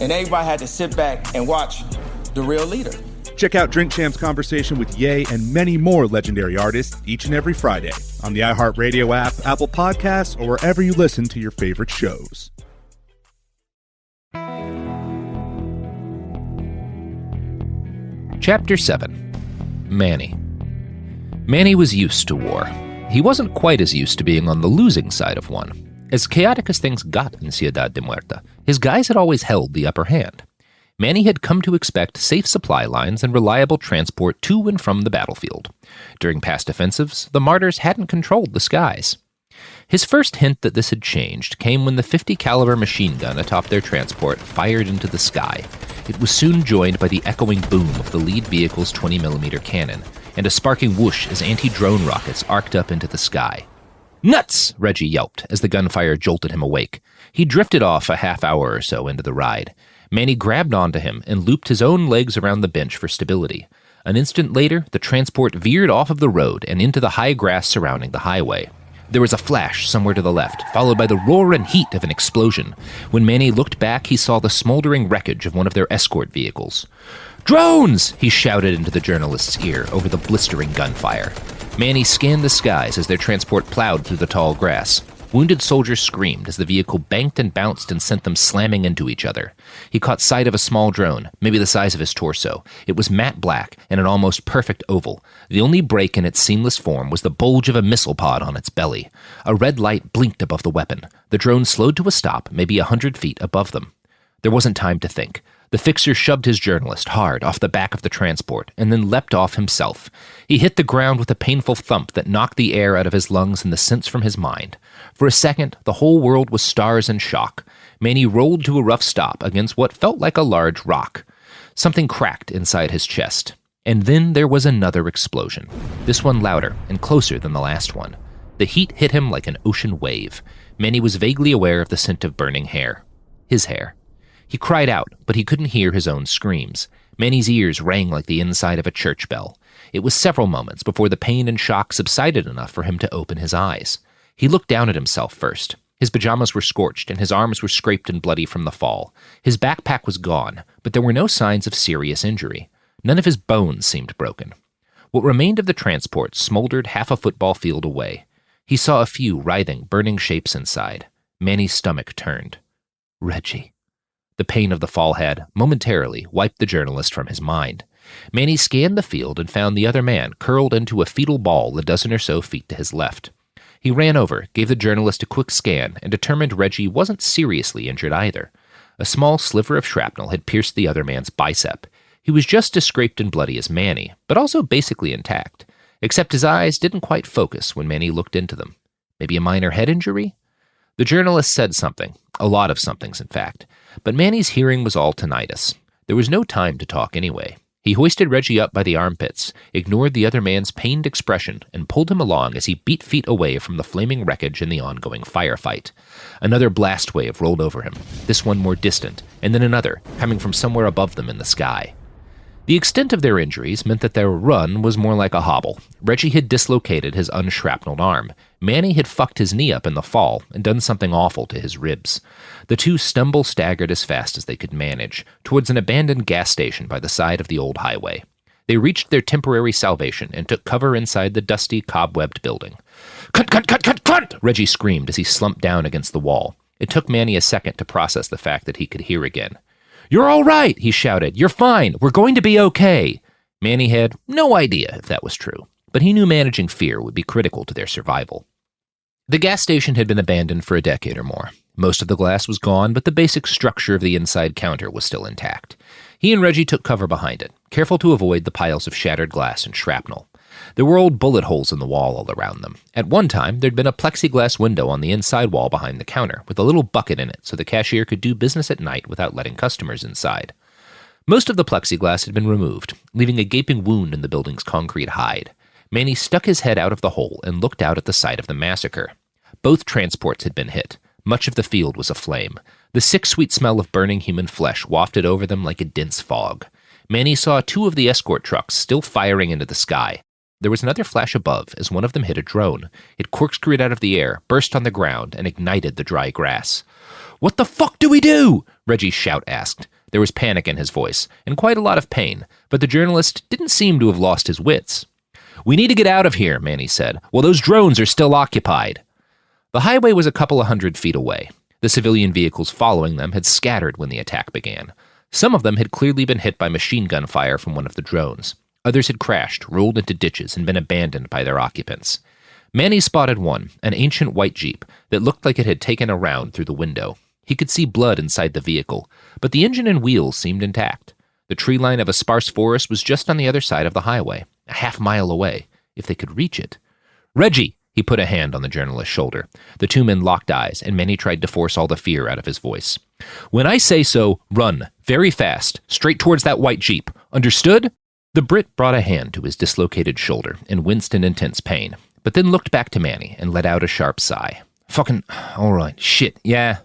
And everybody had to sit back and watch the real leader. Check out Drink Champs' conversation with Ye and many more legendary artists each and every Friday on the iHeartRadio app, Apple Podcasts, or wherever you listen to your favorite shows. Chapter 7. Manny. Manny was used to war. He wasn't quite as used to being on the losing side of one. As chaotic as things got in Ciudad de Muerta, his guys had always held the upper hand. Manny had come to expect safe supply lines and reliable transport to and from the battlefield. During past offensives, the Martyrs hadn't controlled the skies. His first hint that this had changed came when the .50 caliber machine gun atop their transport fired into the sky. It was soon joined by the echoing boom of the lead vehicle's 20mm cannon, and a sparking whoosh as anti-drone rockets arced up into the sky. "Nuts!" Reggie yelped as the gunfire jolted him awake. He drifted off a half hour or so into the ride. Manny grabbed onto him and looped his own legs around the bench for stability. An instant later, the transport veered off of the road and into the high grass surrounding the highway. There was a flash somewhere to the left, followed by the roar and heat of an explosion. When Manny looked back, he saw the smoldering wreckage of one of their escort vehicles. "Drones!" he shouted into the journalist's ear over the blistering gunfire. Manny scanned the skies as their transport plowed through the tall grass. Wounded soldiers screamed as the vehicle banked and bounced and sent them slamming into each other. He caught sight of a small drone, maybe the size of his torso. It was matte black and an almost perfect oval. The only break in its seamless form was the bulge of a missile pod on its belly. A red light blinked above the weapon. The drone slowed to a stop, maybe 100 feet above them. There wasn't time to think. The fixer shoved his journalist hard off the back of the transport and then leapt off himself. He hit the ground with a painful thump that knocked the air out of his lungs and the sense from his mind. For a second, the whole world was stars and shock. Manny rolled to a rough stop against what felt like a large rock. Something cracked inside his chest. And then there was another explosion. This one louder and closer than the last one. The heat hit him like an ocean wave. Manny was vaguely aware of the scent of burning hair. His hair. He cried out, but he couldn't hear his own screams. Manny's ears rang like the inside of a church bell. It was several moments before the pain and shock subsided enough for him to open his eyes. He looked down at himself first. His pajamas were scorched, and his arms were scraped and bloody from the fall. His backpack was gone, but there were no signs of serious injury. None of his bones seemed broken. What remained of the transport smoldered half a football field away. He saw a few writhing, burning shapes inside. Manny's stomach turned. Reggie. The pain of the fall had, momentarily, wiped the journalist from his mind. Manny scanned the field and found the other man curled into a fetal ball a dozen or so feet to his left. He ran over, gave the journalist a quick scan, and determined Reggie wasn't seriously injured either. A small sliver of shrapnel had pierced the other man's bicep. He was just as scraped and bloody as Manny, but also basically intact, except his eyes didn't quite focus when Manny looked into them. Maybe a minor head injury? The journalist said something, a lot of somethings in fact, but Manny's hearing was all tinnitus. There was no time to talk anyway. He hoisted Reggie up by the armpits, ignored the other man's pained expression, and pulled him along as he beat feet away from the flaming wreckage in the ongoing firefight. Another blast wave rolled over him, this one more distant, and then another, coming from somewhere above them in the sky. The extent of their injuries meant that their run was more like a hobble. Reggie had dislocated his unshrapneled arm. Manny had fucked his knee up in the fall and done something awful to his ribs. The two staggered as fast as they could manage, towards an abandoned gas station by the side of the old highway. They reached their temporary salvation and took cover inside the dusty, cobwebbed building. Cunt! Reggie screamed as he slumped down against the wall. It took Manny a second to process the fact that he could hear again. "You're all right," he shouted. "You're fine. We're going to be okay." Manny had no idea if that was true, but he knew managing fear would be critical to their survival. The gas station had been abandoned for a decade or more. Most of the glass was gone, but the basic structure of the inside counter was still intact. He and Reggie took cover behind it, careful to avoid the piles of shattered glass and shrapnel. There were old bullet holes in the wall all around them. At one time, there'd been a plexiglass window on the inside wall behind the counter, with a little bucket in it so the cashier could do business at night without letting customers inside. Most of the plexiglass had been removed, leaving a gaping wound in the building's concrete hide. Manny stuck his head out of the hole and looked out at the site of the massacre. Both transports had been hit. Much of the field was aflame. The sick, sweet smell of burning human flesh wafted over them like a dense fog. Manny saw 2 of the escort trucks still firing into the sky. There was another flash above as one of them hit a drone. It corkscrewed out of the air, burst on the ground, and ignited the dry grass. "What the fuck do we do?" Reggie's shout asked. There was panic in his voice, and quite a lot of pain, but the journalist didn't seem to have lost his wits. "We need to get out of here," Manny said. "Well, those drones are still occupied." The highway was a couple of 100 feet away. The civilian vehicles following them had scattered when the attack began. Some of them had clearly been hit by machine gun fire from one of the drones. Others had crashed, rolled into ditches, and been abandoned by their occupants. Manny spotted one, an ancient white Jeep, that looked like it had taken a round through the window. He could see blood inside the vehicle, but the engine and wheels seemed intact. The tree line of a sparse forest was just on the other side of the highway, a half-mile away, if they could reach it. "Reggie!" He put a hand on the journalist's shoulder. The 2 men locked eyes, and Manny tried to force all the fear out of his voice. "When I say so, run, very fast, straight towards that white Jeep. Understood?" The Brit brought a hand to his dislocated shoulder and winced in intense pain, but then looked back to Manny and let out a sharp sigh. "Fucking, all right, shit, yeah."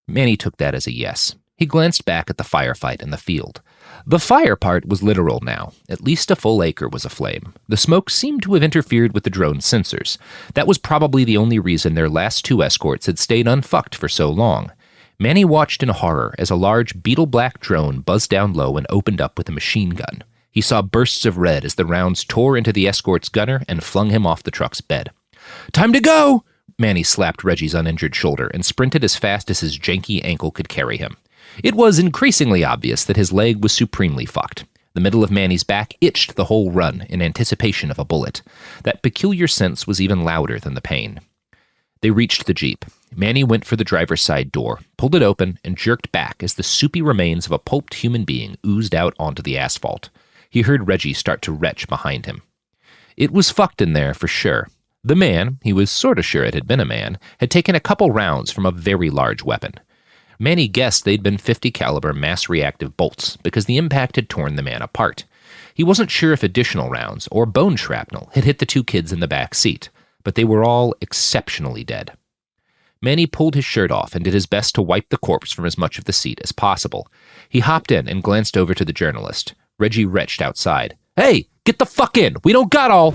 Manny took that as a yes. He glanced back at the firefight in the field. The fire part was literal now. At least a full acre was aflame. The smoke seemed to have interfered with the drone's sensors. That was probably the only reason their last 2 escorts had stayed unfucked for so long. Manny watched in horror as a large beetle-black drone buzzed down low and opened up with a machine gun. He saw bursts of red as the rounds tore into the escort's gunner and flung him off the truck's bed. "Time to go!" Manny slapped Reggie's uninjured shoulder and sprinted as fast as his janky ankle could carry him. It was increasingly obvious that his leg was supremely fucked. The middle of Manny's back itched the whole run in anticipation of a bullet. That peculiar sense was even louder than the pain. They reached the Jeep. Manny went for the driver's side door, pulled it open, and jerked back as the soupy remains of a pulped human being oozed out onto the asphalt. He heard Reggie start to retch behind him. It was fucked in there for sure. The man, he was sort of sure it had been a man, had taken a couple rounds from a very large weapon. Manny guessed they'd been .50 caliber mass-reactive bolts because the impact had torn the man apart. He wasn't sure if additional rounds or bone shrapnel had hit the 2 kids in the back seat, but they were all exceptionally dead. Manny pulled his shirt off and did his best to wipe the corpse from as much of the seat as possible. He hopped in and glanced over to the journalist. Reggie retched outside. "Hey, get the fuck in! We don't got all—"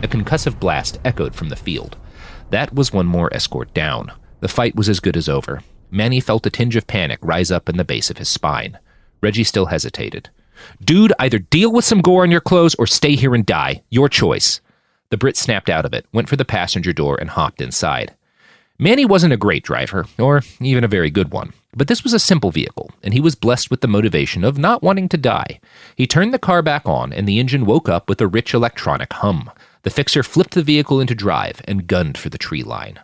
A concussive blast echoed from the field. That was one more escort down. The fight was as good as over. Manny felt a tinge of panic rise up in the base of his spine. Reggie still hesitated. "Dude, either deal with some gore on your clothes or stay here and die. Your choice." The Brit snapped out of it, went for the passenger door, and hopped inside. Manny wasn't a great driver, or even a very good one, but this was a simple vehicle, and he was blessed with the motivation of not wanting to die. He turned the car back on, and the engine woke up with a rich electronic hum. The fixer flipped the vehicle into drive and gunned for the tree line.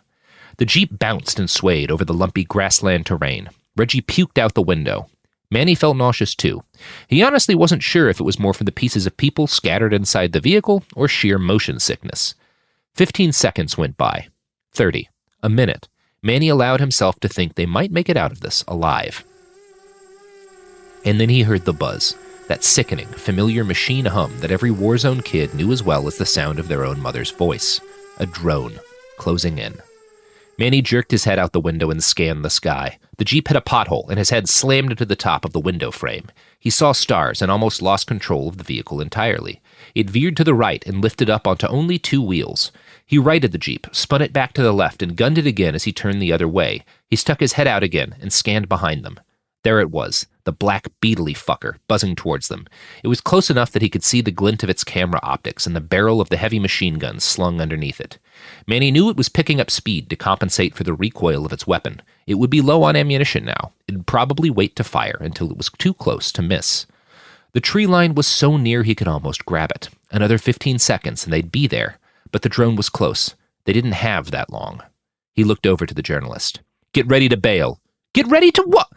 The Jeep bounced and swayed over the lumpy grassland terrain. Reggie puked out the window. Manny felt nauseous too. He honestly wasn't sure if it was more from the pieces of people scattered inside the vehicle or sheer motion sickness. 15 seconds went by. 30. A minute. Manny allowed himself to think they might make it out of this alive. And then he heard the buzz, that sickening, familiar machine hum that every war-zone kid knew as well as the sound of their own mother's voice. A drone, closing in. Manny jerked his head out the window and scanned the sky. The Jeep hit a pothole, and his head slammed into the top of the window frame. He saw stars and almost lost control of the vehicle entirely. It veered to the right and lifted up onto only 2 wheels. He righted the Jeep, spun it back to the left, and gunned it again as he turned the other way. He stuck his head out again and scanned behind them. There it was, the black beetly fucker, buzzing towards them. It was close enough that he could see the glint of its camera optics and the barrel of the heavy machine gun slung underneath it. Manny knew it was picking up speed to compensate for the recoil of its weapon. It would be low on ammunition now. It'd probably wait to fire until it was too close to miss. The tree line was so near he could almost grab it. Another 15 seconds and they'd be there. But the drone was close. They didn't have that long. He looked over to the journalist. "Get ready to bail." "Get ready to what?"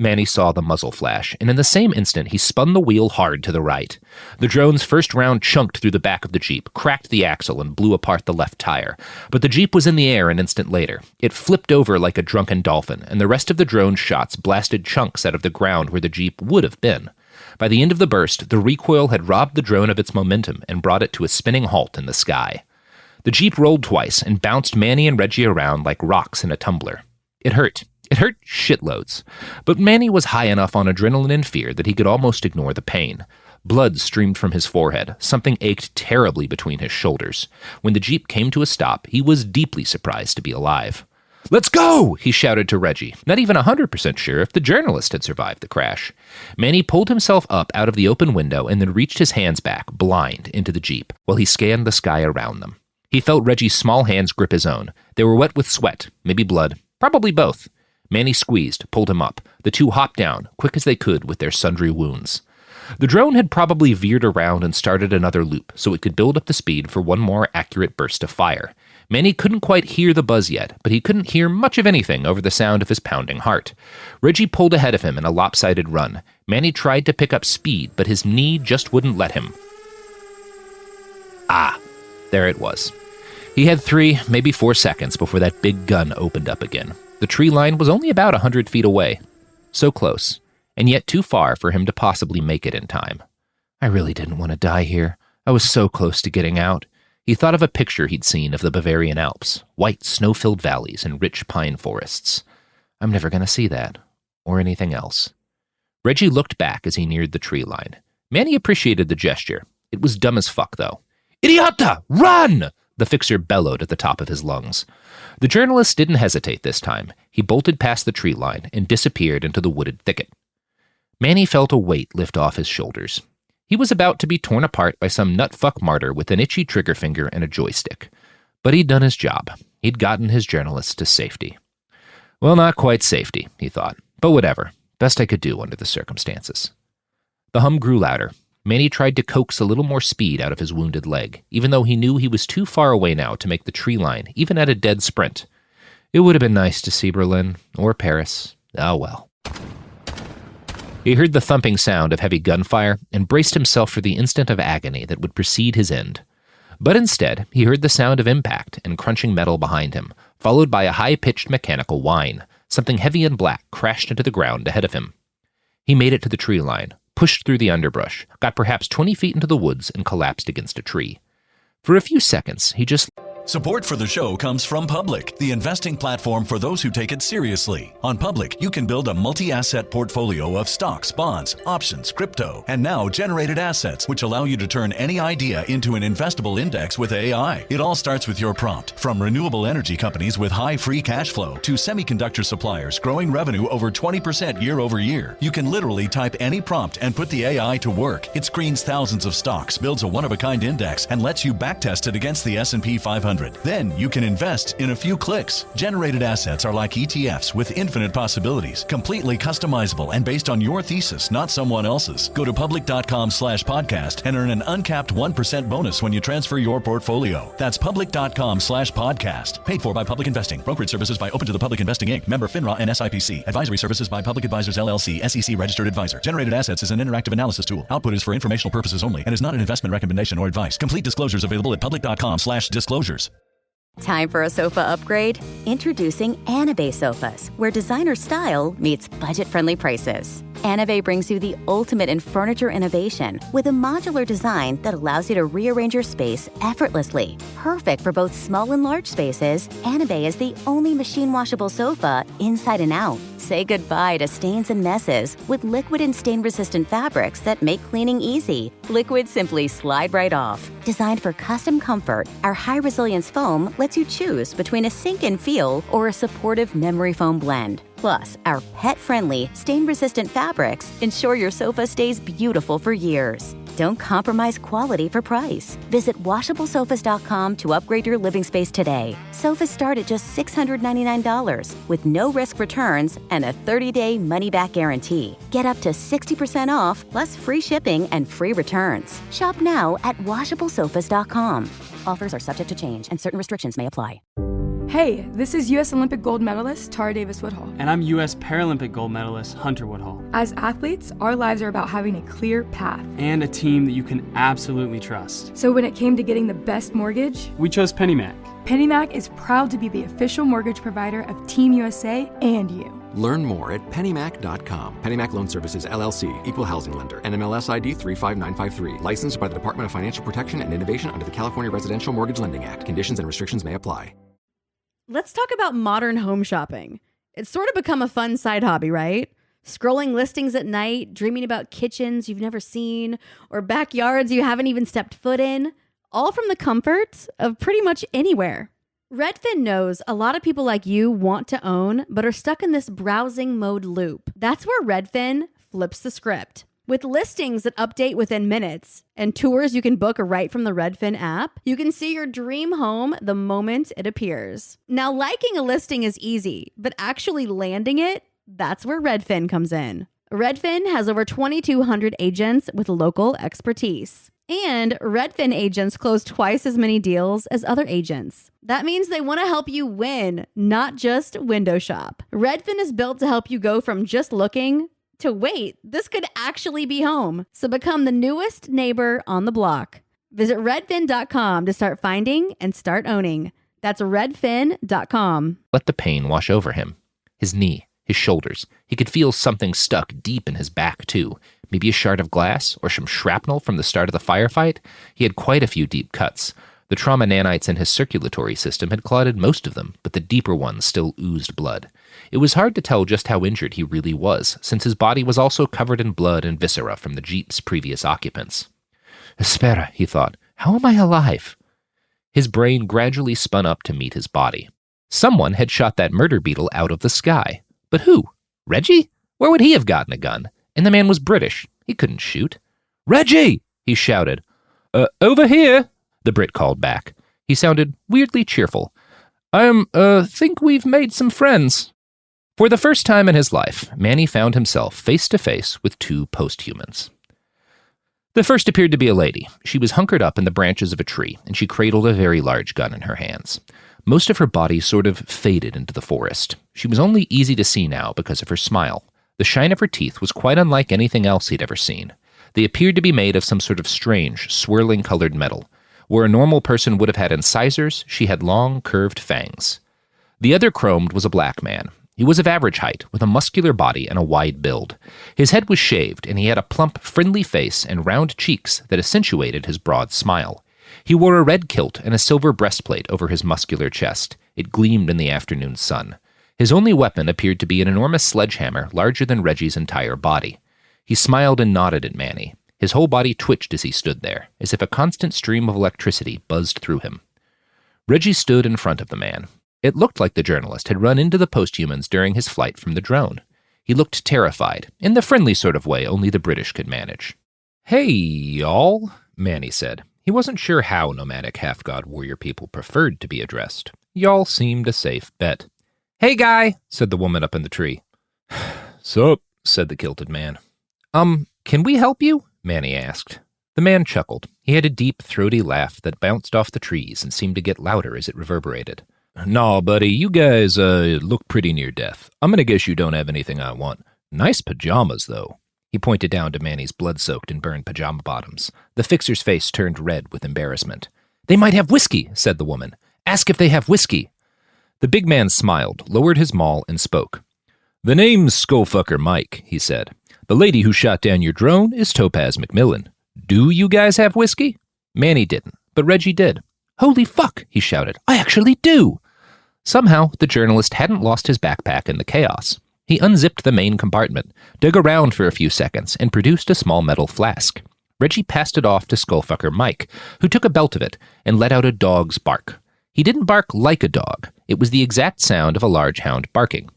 Manny saw the muzzle flash, and in the same instant, he spun the wheel hard to the right. The drone's first round chunked through the back of the Jeep, cracked the axle, and blew apart the left tire. But the Jeep was in the air an instant later. It flipped over like a drunken dolphin, and the rest of the drone's shots blasted chunks out of the ground where the Jeep would have been. By the end of the burst, the recoil had robbed the drone of its momentum and brought it to a spinning halt in the sky. The Jeep rolled twice and bounced Manny and Reggie around like rocks in a tumbler. It hurt. It hurt shitloads. But Manny was high enough on adrenaline and fear that he could almost ignore the pain. Blood streamed from his forehead. Something ached terribly between his shoulders. When the Jeep came to a stop, he was deeply surprised to be alive. "Let's go!" he shouted to Reggie, not even 100% sure if the journalist had survived the crash. Manny pulled himself up out of the open window and then reached his hands back, blind, into the Jeep, while he scanned the sky around them. He felt Reggie's small hands grip his own. They were wet with sweat, maybe blood, probably both. Manny squeezed, pulled him up. The two hopped down, quick as they could with their sundry wounds. The drone had probably veered around and started another loop, so it could build up the speed for one more accurate burst of fire. Manny couldn't quite hear the buzz yet, but he couldn't hear much of anything over the sound of his pounding heart. Reggie pulled ahead of him in a lopsided run. Manny tried to pick up speed, but his knee just wouldn't let him. There it was. He had 3, maybe 4 seconds before that big gun opened up again. The tree line was only about 100 feet away. So close, and yet too far for him to possibly make it in time. I really didn't want to die here. I was so close to getting out. He thought of a picture he'd seen of the Bavarian Alps, white snow-filled valleys and rich pine forests. I'm never going to see that, or anything else. Reggie looked back as he neared the tree line. Manny appreciated the gesture. It was dumb as fuck, though. "Idiota! Run!" the fixer bellowed at the top of his lungs. The journalist didn't hesitate this time. He bolted past the tree line and disappeared into the wooded thicket. Manny felt a weight lift off his shoulders. He was about to be torn apart by some nutfuck martyr with an itchy trigger finger and a joystick. But he'd done his job. He'd gotten his journalist to safety. Well, not quite safety, he thought. But whatever. Best I could do under the circumstances. The hum grew louder. Manny tried to coax a little more speed out of his wounded leg, even though he knew he was too far away now to make the tree line, even at a dead sprint. It would have been nice to see Berlin, or Paris. Oh well. He heard the thumping sound of heavy gunfire and braced himself for the instant of agony that would precede his end. But instead, he heard the sound of impact and crunching metal behind him, followed by a high-pitched mechanical whine. Something heavy and black crashed into the ground ahead of him. He made it to the tree line, pushed through the underbrush, got perhaps 20 feet into the woods, and collapsed against a tree. For a few seconds, he just... Support for the show comes from Public, the investing platform for those who take it seriously. On Public, you can build a multi-asset portfolio of stocks, bonds, options, crypto, and now generated assets, which allow you to turn any idea into an investable index with AI. It all starts with your prompt. From renewable energy companies with high free cash flow to semiconductor suppliers growing revenue over 20% year over year, you can literally type any prompt and put the AI to work. It screens thousands of stocks, builds a one-of-a-kind index, and lets you backtest it against the S&P 500. Then you can invest in a few clicks. Generated assets are like ETFs with infinite possibilities, completely customizable and based on your thesis, not someone else's. Go to public.com/podcast and earn an uncapped 1% bonus when you transfer your portfolio. That's public.com/podcast. Paid for by Public Investing. Brokerage services by Open to the Public Investing Inc. Member FINRA and SIPC. Advisory services by Public Advisors LLC, SEC registered advisor. Generated assets is an interactive analysis tool. Output is for informational purposes only and is not an investment recommendation or advice. Complete disclosures available at public.com/disclosures. Time for a sofa upgrade? Introducing Anabay Sofas, where designer style meets budget-friendly prices. Anabay brings you the ultimate in furniture innovation with a modular design that allows you to rearrange your space effortlessly. Perfect for both small and large spaces, Anabay is the only machine-washable sofa inside and out. Say goodbye to stains and messes with liquid and stain-resistant fabrics that make cleaning easy. Liquids simply slide right off. Designed for custom comfort, our high-resilience foam lets you choose between a sink-in feel or a supportive memory foam blend. Plus, our pet-friendly, stain-resistant fabrics ensure your sofa stays beautiful for years. Don't compromise quality for price. Visit washablesofas.com to upgrade your living space today. Sofas start at just $699 with no risk returns and a 30-day money-back guarantee. Get up to 60% off, plus free shipping and free returns. Shop now at washablesofas.com. Offers are subject to change and certain restrictions may apply. Hey, this is U.S. Olympic gold medalist Tara Davis Woodhull. And I'm U.S. Paralympic gold medalist Hunter Woodhull. As athletes, our lives are about having a clear path. And a team that you can absolutely trust. So when it came to getting the best mortgage, we chose PennyMac. PennyMac is proud to be the official mortgage provider of Team USA and you. Learn more at pennymac.com. PennyMac Loan Services, LLC, Equal Housing Lender, NMLS ID 35953. Licensed by the Department of Financial Protection and Innovation under the California Residential Mortgage Lending Act. Conditions and restrictions may apply. Let's talk about modern home shopping. It's sort of become a fun side hobby, right? Scrolling listings at night, dreaming about kitchens you've never seen, or backyards you haven't even stepped foot in, all from the comfort of pretty much anywhere. Redfin knows a lot of people like you want to own, but are stuck in this browsing mode loop. That's where Redfin flips the script. With listings that update within minutes and tours you can book right from the Redfin app, you can see your dream home the moment it appears. Now, liking a listing is easy, but actually landing it, that's where Redfin comes in. Redfin has over 2,200 agents with local expertise. And Redfin agents close twice as many deals as other agents. That means they want to help you win, not just window shop. Redfin is built to help you go from just looking to wait, this could actually be home. So become the newest neighbor on the block. Visit redfin.com to start finding and start owning. That's redfin.com. Let the pain wash over him. His knee, his shoulders. He could feel something stuck deep in his back, too. Maybe a shard of glass or some shrapnel from the start of the firefight. He had quite a few deep cuts. The trauma nanites in his circulatory system had clotted most of them, but the deeper ones still oozed blood. It was hard to tell just how injured he really was, since his body was also covered in blood and viscera from the Jeep's previous occupants. Espera, he thought. How am I alive? His brain gradually spun up to meet his body. Someone had shot that murder beetle out of the sky. But who? Reggie? Where would he have gotten a gun? And the man was British. He couldn't shoot. Reggie! He shouted. Over here, the Brit called back. He sounded weirdly cheerful. Think we've made some friends. For the first time in his life, Manny found himself face to face with two posthumans. The first appeared to be a lady. She was hunkered up in the branches of a tree, and she cradled a very large gun in her hands. Most of her body sort of faded into the forest. She was only easy to see now because of her smile. The shine of her teeth was quite unlike anything else he'd ever seen. They appeared to be made of some sort of strange, swirling colored metal. Where a normal person would have had incisors, she had long, curved fangs. The other chromed was a black man. He was of average height, with a muscular body and a wide build. His head was shaved, and he had a plump, friendly face and round cheeks that accentuated his broad smile. He wore a red kilt and a silver breastplate over his muscular chest. It gleamed in the afternoon sun. His only weapon appeared to be an enormous sledgehammer larger than Reggie's entire body. He smiled and nodded at Manny. His whole body twitched as he stood there, as if a constant stream of electricity buzzed through him. Reggie stood in front of the man. It looked like the journalist had run into the posthumans during his flight from the drone. He looked terrified, in the friendly sort of way only the British could manage. Hey, y'all, Manny said. He wasn't sure how nomadic half-god warrior people preferred to be addressed. Y'all seemed a safe bet. Hey, guy, said the woman up in the tree. Sup, said the kilted man. Can we help you? Manny asked. The man chuckled. He had a deep, throaty laugh that bounced off the trees and seemed to get louder as it reverberated. Nah, buddy, you guys, look pretty near death. I'm gonna guess you don't have anything I want. Nice pajamas, though. He pointed down to Manny's blood-soaked and burned pajama bottoms. The fixer's face turned red with embarrassment. They might have whiskey, said the woman. Ask if they have whiskey. The big man smiled, lowered his maul, and spoke. The name's Skullfucker Mike, he said. The lady who shot down your drone is Topaz McMillan. Do you guys have whiskey? Manny didn't, but Reggie did. Holy fuck, he shouted. I actually do. Somehow, the journalist hadn't lost his backpack in the chaos. He unzipped the main compartment, dug around for a few seconds, and produced a small metal flask. Reggie passed it off to Skullfucker Mike, who took a belt of it and let out a dog's bark. He didn't bark like a dog. It was the exact sound of a large hound barking.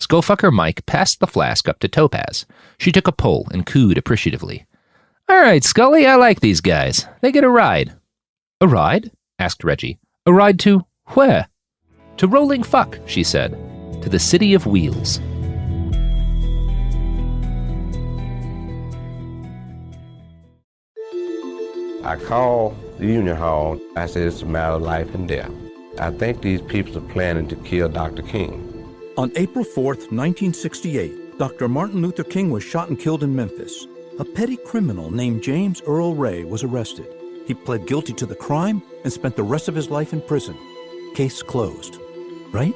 Skullfucker Mike passed the flask up to Topaz. She took a pull and cooed appreciatively. All right, Scully, I like these guys. They get a ride. A ride? Asked Reggie. A ride to where? To Rolling Fuck, she said. To the City of Wheels. I called the union hall. I said it's a matter of life and death. I think these people are planning to kill Dr. King. On April 4th, 1968, Dr. Martin Luther King was shot and killed in Memphis. A petty criminal named James Earl Ray was arrested. He pled guilty to the crime and spent the rest of his life in prison. Case closed. Right?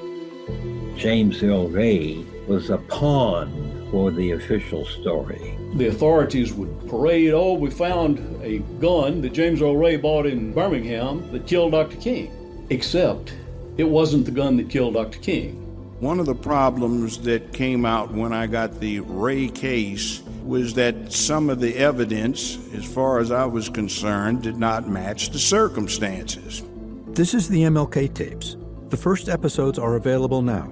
James Earl Ray was a pawn for the official story. The authorities would parade, oh, we found a gun that James Earl Ray bought in Birmingham that killed Dr. King. Except it wasn't the gun that killed Dr. King. One of the problems that came out when I got the Ray case was that some of the evidence, as far as I was concerned, did not match the circumstances. This is the MLK tapes. The first episodes are available now.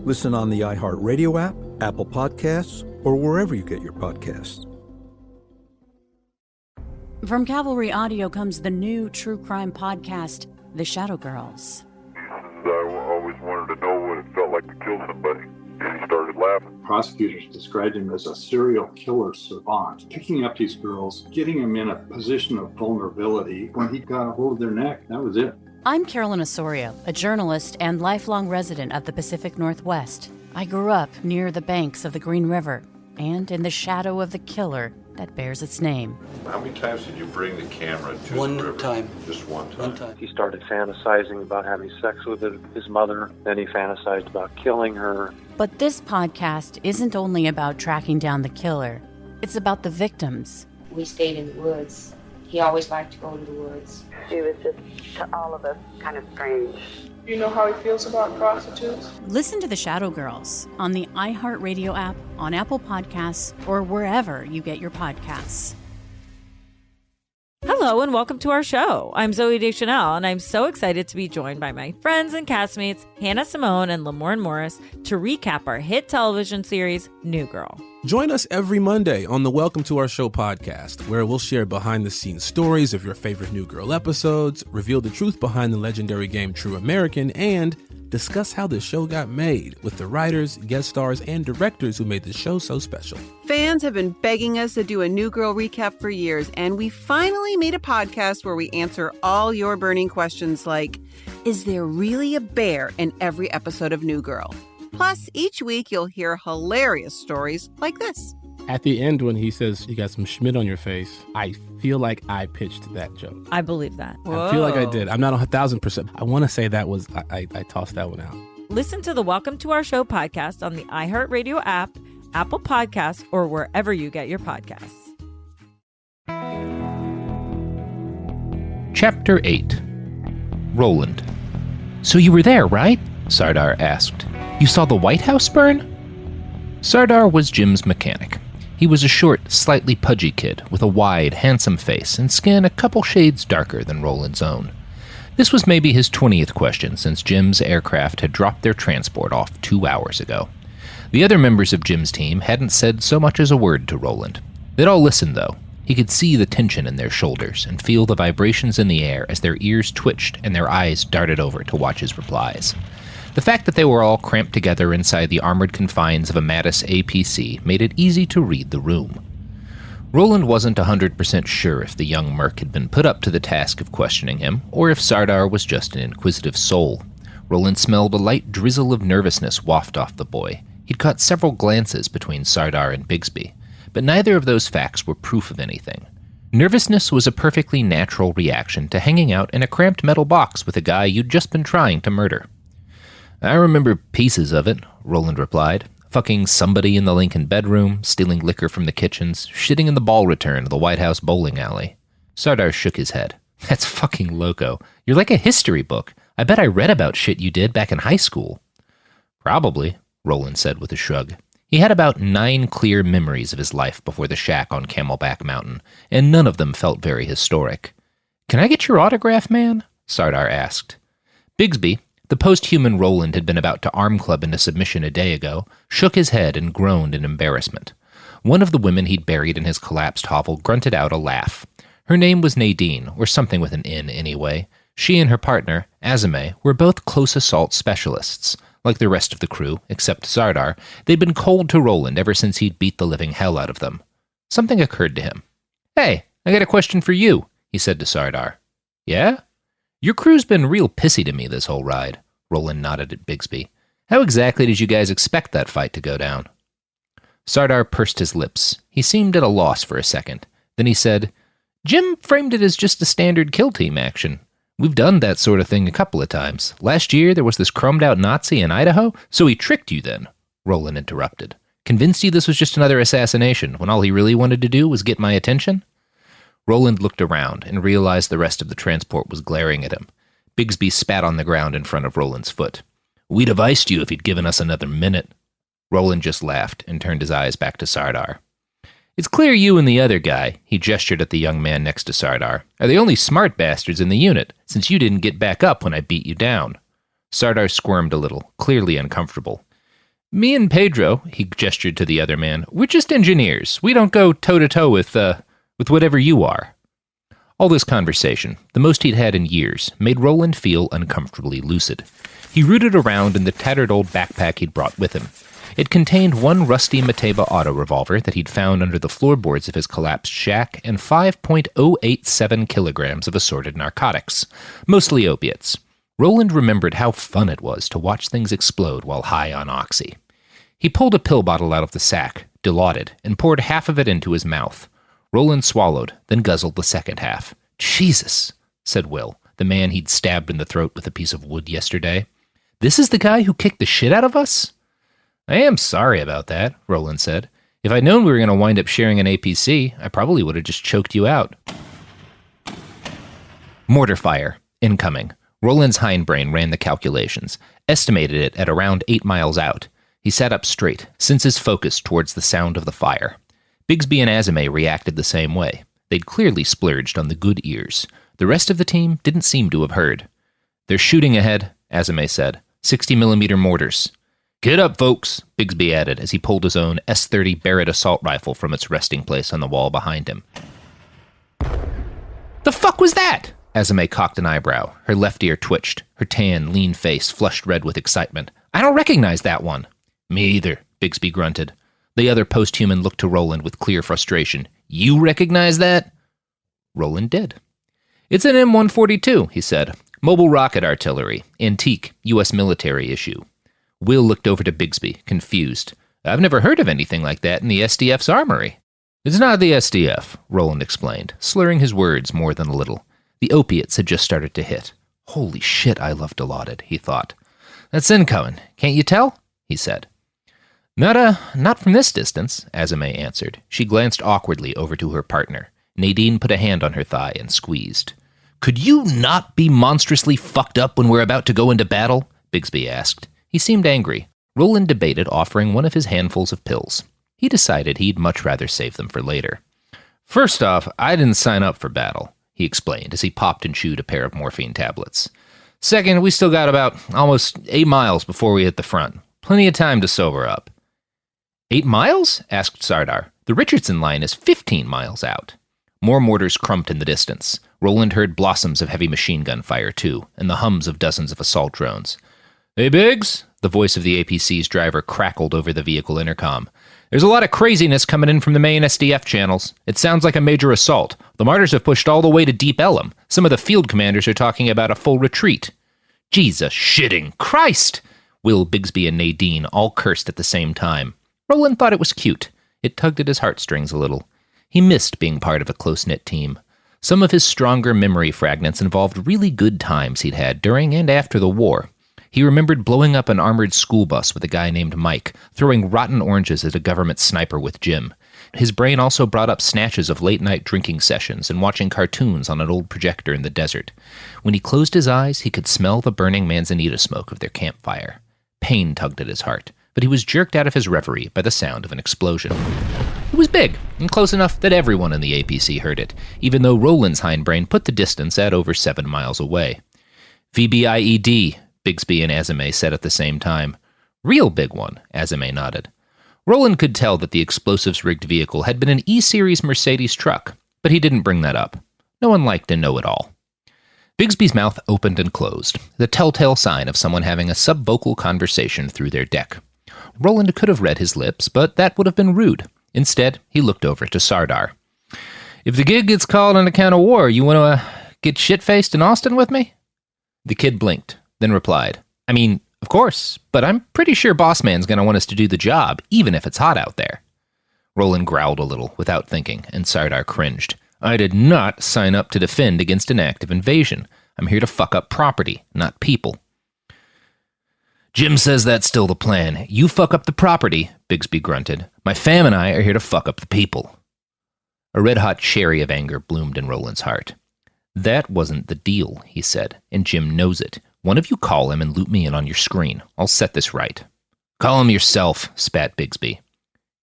Listen on the iHeartRadio app, Apple Podcasts, or wherever you get your podcasts. From Cavalry Audio comes the new true crime podcast, The Shadow Girls. I always wanted to know what it felt like to kill somebody. And he started laughing. Prosecutors described him as a serial killer savant, picking up these girls, getting them in a position of vulnerability. When he got a hold of their neck, that was it. I'm Carolyn Osorio, a journalist and lifelong resident of the Pacific Northwest. I grew up near the banks of the Green River and in the shadow of the killer that bears its name. How many times did you bring the camera to One the river? time. Just one time? One time. He started fantasizing about having sex with his mother. Then he fantasized about killing her. But this podcast isn't only about tracking down the killer. It's about the victims. We stayed in the woods. He always liked to go to the woods. She was just, to all of us, kind of strange. You know how he feels about prostitutes? Listen to The Shadow Girls on the iHeartRadio app, on Apple Podcasts, or wherever you get your podcasts. Hello and welcome to our show. I'm Zoe Deschanel, and I'm so excited to be joined by my friends and castmates, Hannah Simone and Lamorne Morris, to recap our hit television series, New Girl. Join us every Monday on the Welcome to Our Show podcast, where we'll share behind-the-scenes stories of your favorite New Girl episodes, reveal the truth behind the legendary game True American, and discuss how the show got made with the writers, guest stars, and directors who made the show so special. Fans have been begging us to do a New Girl recap for years, and we finally made a podcast where we answer all your burning questions like, is there really a bear in every episode of New Girl? Plus, each week you'll hear hilarious stories like this. At the end, when he says you got some Schmidt on your face, I feel like I pitched that joke. I believe that. I feel like I did. I'm not 1,000%. I want to say that was, I tossed that one out. Listen to the Welcome to Our Show podcast on the iHeartRadio app, Apple Podcasts, or wherever you get your podcasts. Chapter 8. Roland. So you were there, right? Sardar asked. You saw the White House burn? Sardar was Jim's mechanic. He was a short, slightly pudgy kid with a wide, handsome face and skin a couple shades darker than Roland's own. This was maybe his 20th question since Jim's aircraft had dropped their transport off 2 hours ago. The other members of Jim's team hadn't said so much as a word to Roland. They'd all listened, though. He could see the tension in their shoulders and feel the vibrations in the air as their ears twitched and their eyes darted over to watch his replies. The fact that they were all cramped together inside the armored confines of a Mattis APC made it easy to read the room. Roland wasn't 100% sure if the young merc had been put up to the task of questioning him, or if Sardar was just an inquisitive soul. Roland smelled a light drizzle of nervousness waft off the boy. He'd caught several glances between Sardar and Bigsby, but neither of those facts were proof of anything. Nervousness was a perfectly natural reaction to hanging out in a cramped metal box with a guy you'd just been trying to murder. I remember pieces of it, Roland replied. Fucking somebody in the Lincoln bedroom, stealing liquor from the kitchens, shitting in the ball return of the White House bowling alley. Sardar shook his head. That's fucking loco. You're like a history book. I bet I read about shit you did back in high school. Probably, Roland said with a shrug. He had about 9 clear memories of his life before the shack on Camelback Mountain, and none of them felt very historic. Can I get your autograph, man? Sardar asked. Bigsby, the post-human Roland had been about to arm club into submission a day ago, shook his head and groaned in embarrassment. One of the women he'd buried in his collapsed hovel grunted out a laugh. Her name was Nadine, or something with an N anyway. She and her partner, Azame, were both close assault specialists. Like the rest of the crew, except Sardar, they'd been cold to Roland ever since he'd beat the living hell out of them. Something occurred to him. Hey, I got a question for you, he said to Sardar. Yeah? Your crew's been real pissy to me this whole ride. Roland nodded at Bigsby. How exactly did you guys expect that fight to go down? Sardar pursed his lips. He seemed at a loss for a second. Then he said, Jim framed it as just a standard kill team action. We've done that sort of thing a couple of times. Last year, there was this chromed-out Nazi in Idaho, so he tricked you then, Roland interrupted. Convinced you this was just another assassination, when all he really wanted to do was get my attention? Roland looked around and realized the rest of the transport was glaring at him. Bigsby spat on the ground in front of Roland's foot. We'd have iced you if you'd given us another minute. Roland just laughed and turned his eyes back to Sardar. It's clear you and the other guy, he gestured at the young man next to Sardar, are the only smart bastards in the unit, since you didn't get back up when I beat you down. Sardar squirmed a little, clearly uncomfortable. Me and Pedro, he gestured to the other man, we're just engineers. We don't go toe-to-toe with whatever you are. All this conversation, the most he'd had in years, made Roland feel uncomfortably lucid. He rooted around in the tattered old backpack he'd brought with him. It contained one rusty Mateba auto revolver that he'd found under the floorboards of his collapsed shack and 5.087 kilograms of assorted narcotics, mostly opiates. Roland remembered how fun it was to watch things explode while high on oxy. He pulled a pill bottle out of the sack, dilaudid, and poured half of it into his mouth. Roland swallowed, then guzzled the second half. Jesus, said Will, the man he'd stabbed in the throat with a piece of wood yesterday. This is the guy who kicked the shit out of us? I am sorry about that, Roland said. If I'd known we were going to wind up sharing an APC, I probably would have just choked you out. Mortar fire. Incoming. Roland's hindbrain ran the calculations, estimated it at around 8 miles out. He sat up straight, senses focused towards the sound of the fire. Bigsby and Azame reacted the same way. They'd clearly splurged on the good ears. The rest of the team didn't seem to have heard. They're shooting ahead, Azame said. 60mm mortars. Get up, folks, Bigsby added as he pulled his own S-30 Barrett assault rifle from its resting place on the wall behind him. The fuck was that? Azame cocked an eyebrow. Her left ear twitched. Her tan, lean face flushed red with excitement. I don't recognize that one. Me either, Bigsby grunted. The other post-human looked to Roland with clear frustration. You recognize that? Roland did. It's an M142, he said. Mobile rocket artillery. Antique. U.S. military issue. Will looked over to Bigsby, confused. I've never heard of anything like that in the SDF's armory. It's not the SDF, Roland explained, slurring his words more than a little. The opiates had just started to hit. Holy shit, I love Dilaudid, he thought. That's incoming. Can't you tell? He said. Not from this distance, Azame answered. She glanced awkwardly over to her partner. Nadine put a hand on her thigh and squeezed. Could you not be monstrously fucked up when we're about to go into battle? Bigsby asked. He seemed angry. Roland debated offering one of his handfuls of pills. He decided he'd much rather save them for later. First off, I didn't sign up for battle, he explained as he popped and chewed a pair of morphine tablets. Second, we still got about almost 8 miles before we hit the front. Plenty of time to sober up. 8 miles? Asked Sardar. The Richardson line is 15 miles out. More mortars crumped in the distance. Roland heard blossoms of heavy machine gun fire, too, and the hums of dozens of assault drones. Hey, Biggs, the voice of the APC's driver crackled over the vehicle intercom. There's a lot of craziness coming in from the main SDF channels. It sounds like a major assault. The Martyrs have pushed all the way to Deep Ellum. Some of the field commanders are talking about a full retreat. Jesus shitting Christ! Will, Bigsby, and Nadine all cursed at the same time. Roland thought it was cute. It tugged at his heartstrings a little. He missed being part of a close-knit team. Some of his stronger memory fragments involved really good times he'd had during and after the war. He remembered blowing up an armored school bus with a guy named Mike, throwing rotten oranges at a government sniper with Jim. His brain also brought up snatches of late-night drinking sessions and watching cartoons on an old projector in the desert. When he closed his eyes, he could smell the burning manzanita smoke of their campfire. Pain tugged at his heart, but he was jerked out of his reverie by the sound of an explosion. It was big, and close enough that everyone in the APC heard it, even though Roland's hindbrain put the distance at over 7 miles away. VBIED, Bigsby and Azame said at the same time. Real big one, Azame nodded. Roland could tell that the explosives-rigged vehicle had been an E-Series Mercedes truck, but he didn't bring that up. No one liked to know it all. Bigsby's mouth opened and closed, the telltale sign of someone having a subvocal conversation through their deck. Roland could have read his lips, but that would have been rude. Instead, he looked over to Sardar. If the gig gets called on account of war, you want to get shit-faced in Austin with me? The kid blinked, then replied, I mean, of course, but I'm pretty sure Boss Man's gonna want us to do the job, even if it's hot out there. Roland growled a little, without thinking, and Sardar cringed. I did not sign up to defend against an active invasion. I'm here to fuck up property, not people. Jim says that's still the plan. You fuck up the property, Bigsby grunted. My fam and I are here to fuck up the people. A red-hot cherry of anger bloomed in Roland's heart. That wasn't the deal, he said, and Jim knows it. One of you call him and loop me in on your screen. I'll set this right. Call him yourself, spat Bigsby.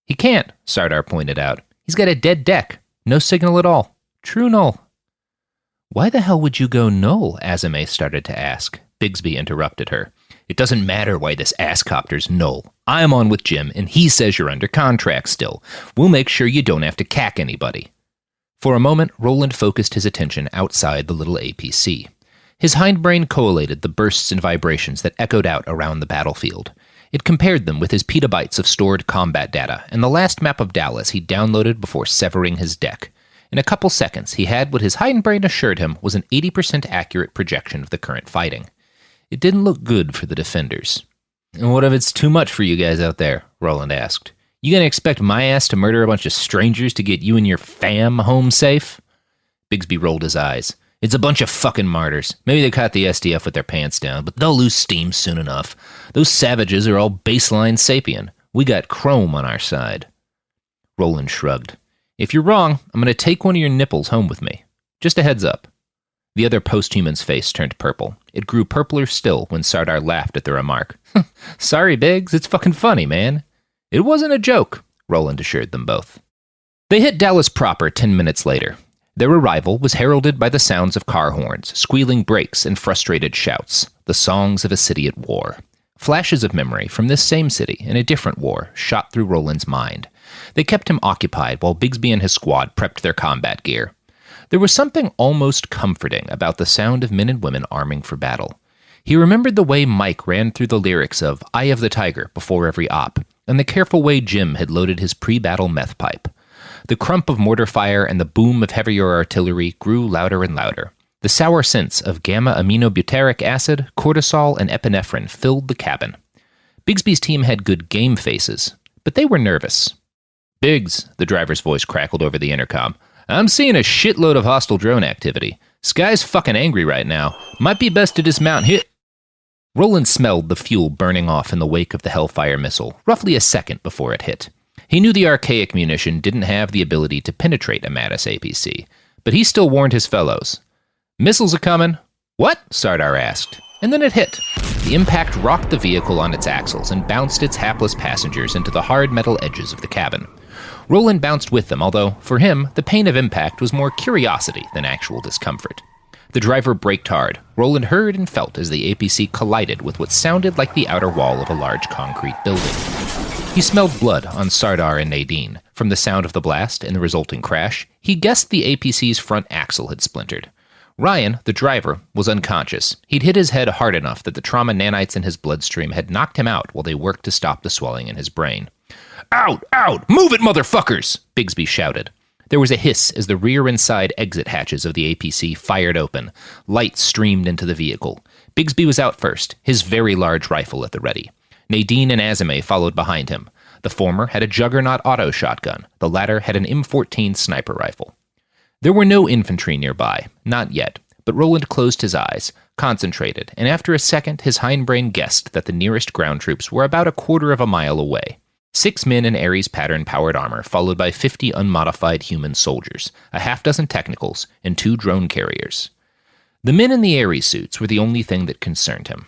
He can't, Sardar pointed out. He's got a dead deck. No signal at all. True null. Why the hell would you go null? Azame started to ask. Bigsby interrupted her. It doesn't matter why this asscopter's null. I'm on with Jim, and he says you're under contract still. We'll make sure you don't have to cack anybody. For a moment, Roland focused his attention outside the little APC. His hindbrain collated the bursts and vibrations that echoed out around the battlefield. It compared them with his petabytes of stored combat data and the last map of Dallas he downloaded before severing his deck. In a couple seconds, he had what his hindbrain assured him was an 80% accurate projection of the current fighting. It didn't look good for the defenders. And what if it's too much for you guys out there? Roland asked. You gonna expect my ass to murder a bunch of strangers to get you and your fam home safe? Bigsby rolled his eyes. It's a bunch of fucking martyrs. Maybe they caught the SDF with their pants down, but they'll lose steam soon enough. Those savages are all baseline sapien. We got Chrome on our side. Roland shrugged. If you're wrong, I'm gonna take one of your nipples home with me. Just a heads up. The other post-human's face turned purple. It grew purpler still when Sardar laughed at the remark. Sorry, Biggs, it's fucking funny, man. It wasn't a joke, Roland assured them both. They hit Dallas proper 10 minutes later. Their arrival was heralded by the sounds of car horns, squealing brakes, and frustrated shouts, the songs of a city at war. Flashes of memory from this same city in a different war shot through Roland's mind. They kept him occupied while Bigsby and his squad prepped their combat gear. There was something almost comforting about the sound of men and women arming for battle. He remembered the way Mike ran through the lyrics of Eye of the Tiger before every op, and the careful way Jim had loaded his pre-battle meth pipe. The crump of mortar fire and the boom of heavier artillery grew louder and louder. The sour scents of gamma-aminobutyric acid, cortisol, and epinephrine filled the cabin. Bigsby's team had good game faces, but they were nervous. Biggs, the driver's voice crackled over the intercom. I'm seeing a shitload of hostile drone activity. Sky's fucking angry right now. Might be best to dismount here. Roland smelled the fuel burning off in the wake of the Hellfire missile, roughly a second before it hit. He knew the archaic munition didn't have the ability to penetrate a Mattis APC, but he still warned his fellows. Missiles are coming. What? Sardar asked. And then it hit. The impact rocked the vehicle on its axles and bounced its hapless passengers into the hard metal edges of the cabin. Roland bounced with them, although, for him, the pain of impact was more curiosity than actual discomfort. The driver braked hard. Roland heard and felt as the APC collided with what sounded like the outer wall of a large concrete building. He smelled blood on Sardar and Nadine. From the sound of the blast and the resulting crash, he guessed the APC's front axle had splintered. Ryan, the driver, was unconscious. He'd hit his head hard enough that the trauma nanites in his bloodstream had knocked him out while they worked to stop the swelling in his brain. Out! Out! Move it, motherfuckers! Bigsby shouted. There was a hiss as the rear and side exit hatches of the APC fired open. Light streamed into the vehicle. Bigsby was out first, his very large rifle at the ready. Nadine and Azame followed behind him. The former had a Juggernaut auto shotgun. The latter had an M14 sniper rifle. There were no infantry nearby, not yet, but Roland closed his eyes, concentrated, and after a second his hindbrain guessed that the nearest ground troops were about a quarter of a mile away. 6 men in Ares pattern-powered armor, followed by 50 unmodified human soldiers, a half-dozen technicals, and 2 drone carriers. The men in the Ares suits were the only thing that concerned him.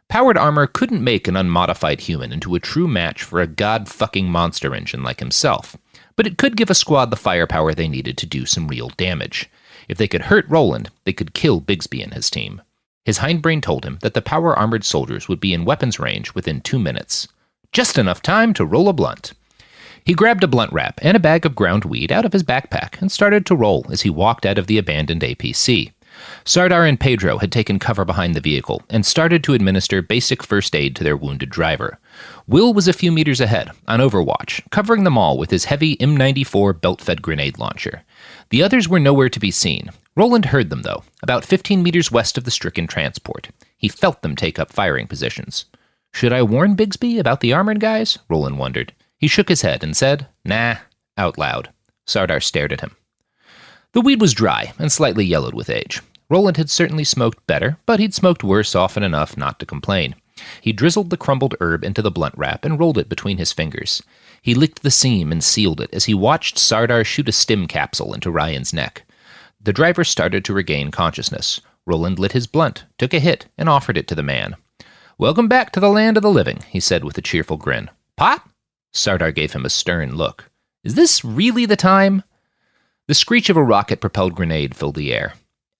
Powered armor couldn't make an unmodified human into a true match for a god-fucking monster engine like himself, but it could give a squad the firepower they needed to do some real damage. If they could hurt Roland, they could kill Bigsby and his team. His hindbrain told him that the power-armored soldiers would be in weapons range within 2 minutes. Just enough time to roll a blunt. He grabbed a blunt wrap and a bag of ground weed out of his backpack and started to roll as he walked out of the abandoned APC. Sardar and Pedro had taken cover behind the vehicle and started to administer basic first aid to their wounded driver. Will was a few meters ahead, on overwatch, covering them all with his heavy M94 belt-fed grenade launcher. The others were nowhere to be seen. Roland heard them, though, about 15 meters west of the stricken transport. He felt them take up firing positions. Should I warn Bigsby about the armored guys? Roland wondered. He shook his head and said, "Nah," out loud. Sardar stared at him. The weed was dry and slightly yellowed with age. Roland had certainly smoked better, but he'd smoked worse often enough not to complain. He drizzled the crumbled herb into the blunt wrap and rolled it between his fingers. He licked the seam and sealed it as he watched Sardar shoot a stim capsule into Ryan's neck. The driver started to regain consciousness. Roland lit his blunt, took a hit, and offered it to the man. "Welcome back to the land of the living," he said with a cheerful grin. "Pot?" Sardar gave him a stern look. "Is this really the time?" The screech of a rocket-propelled grenade filled the air.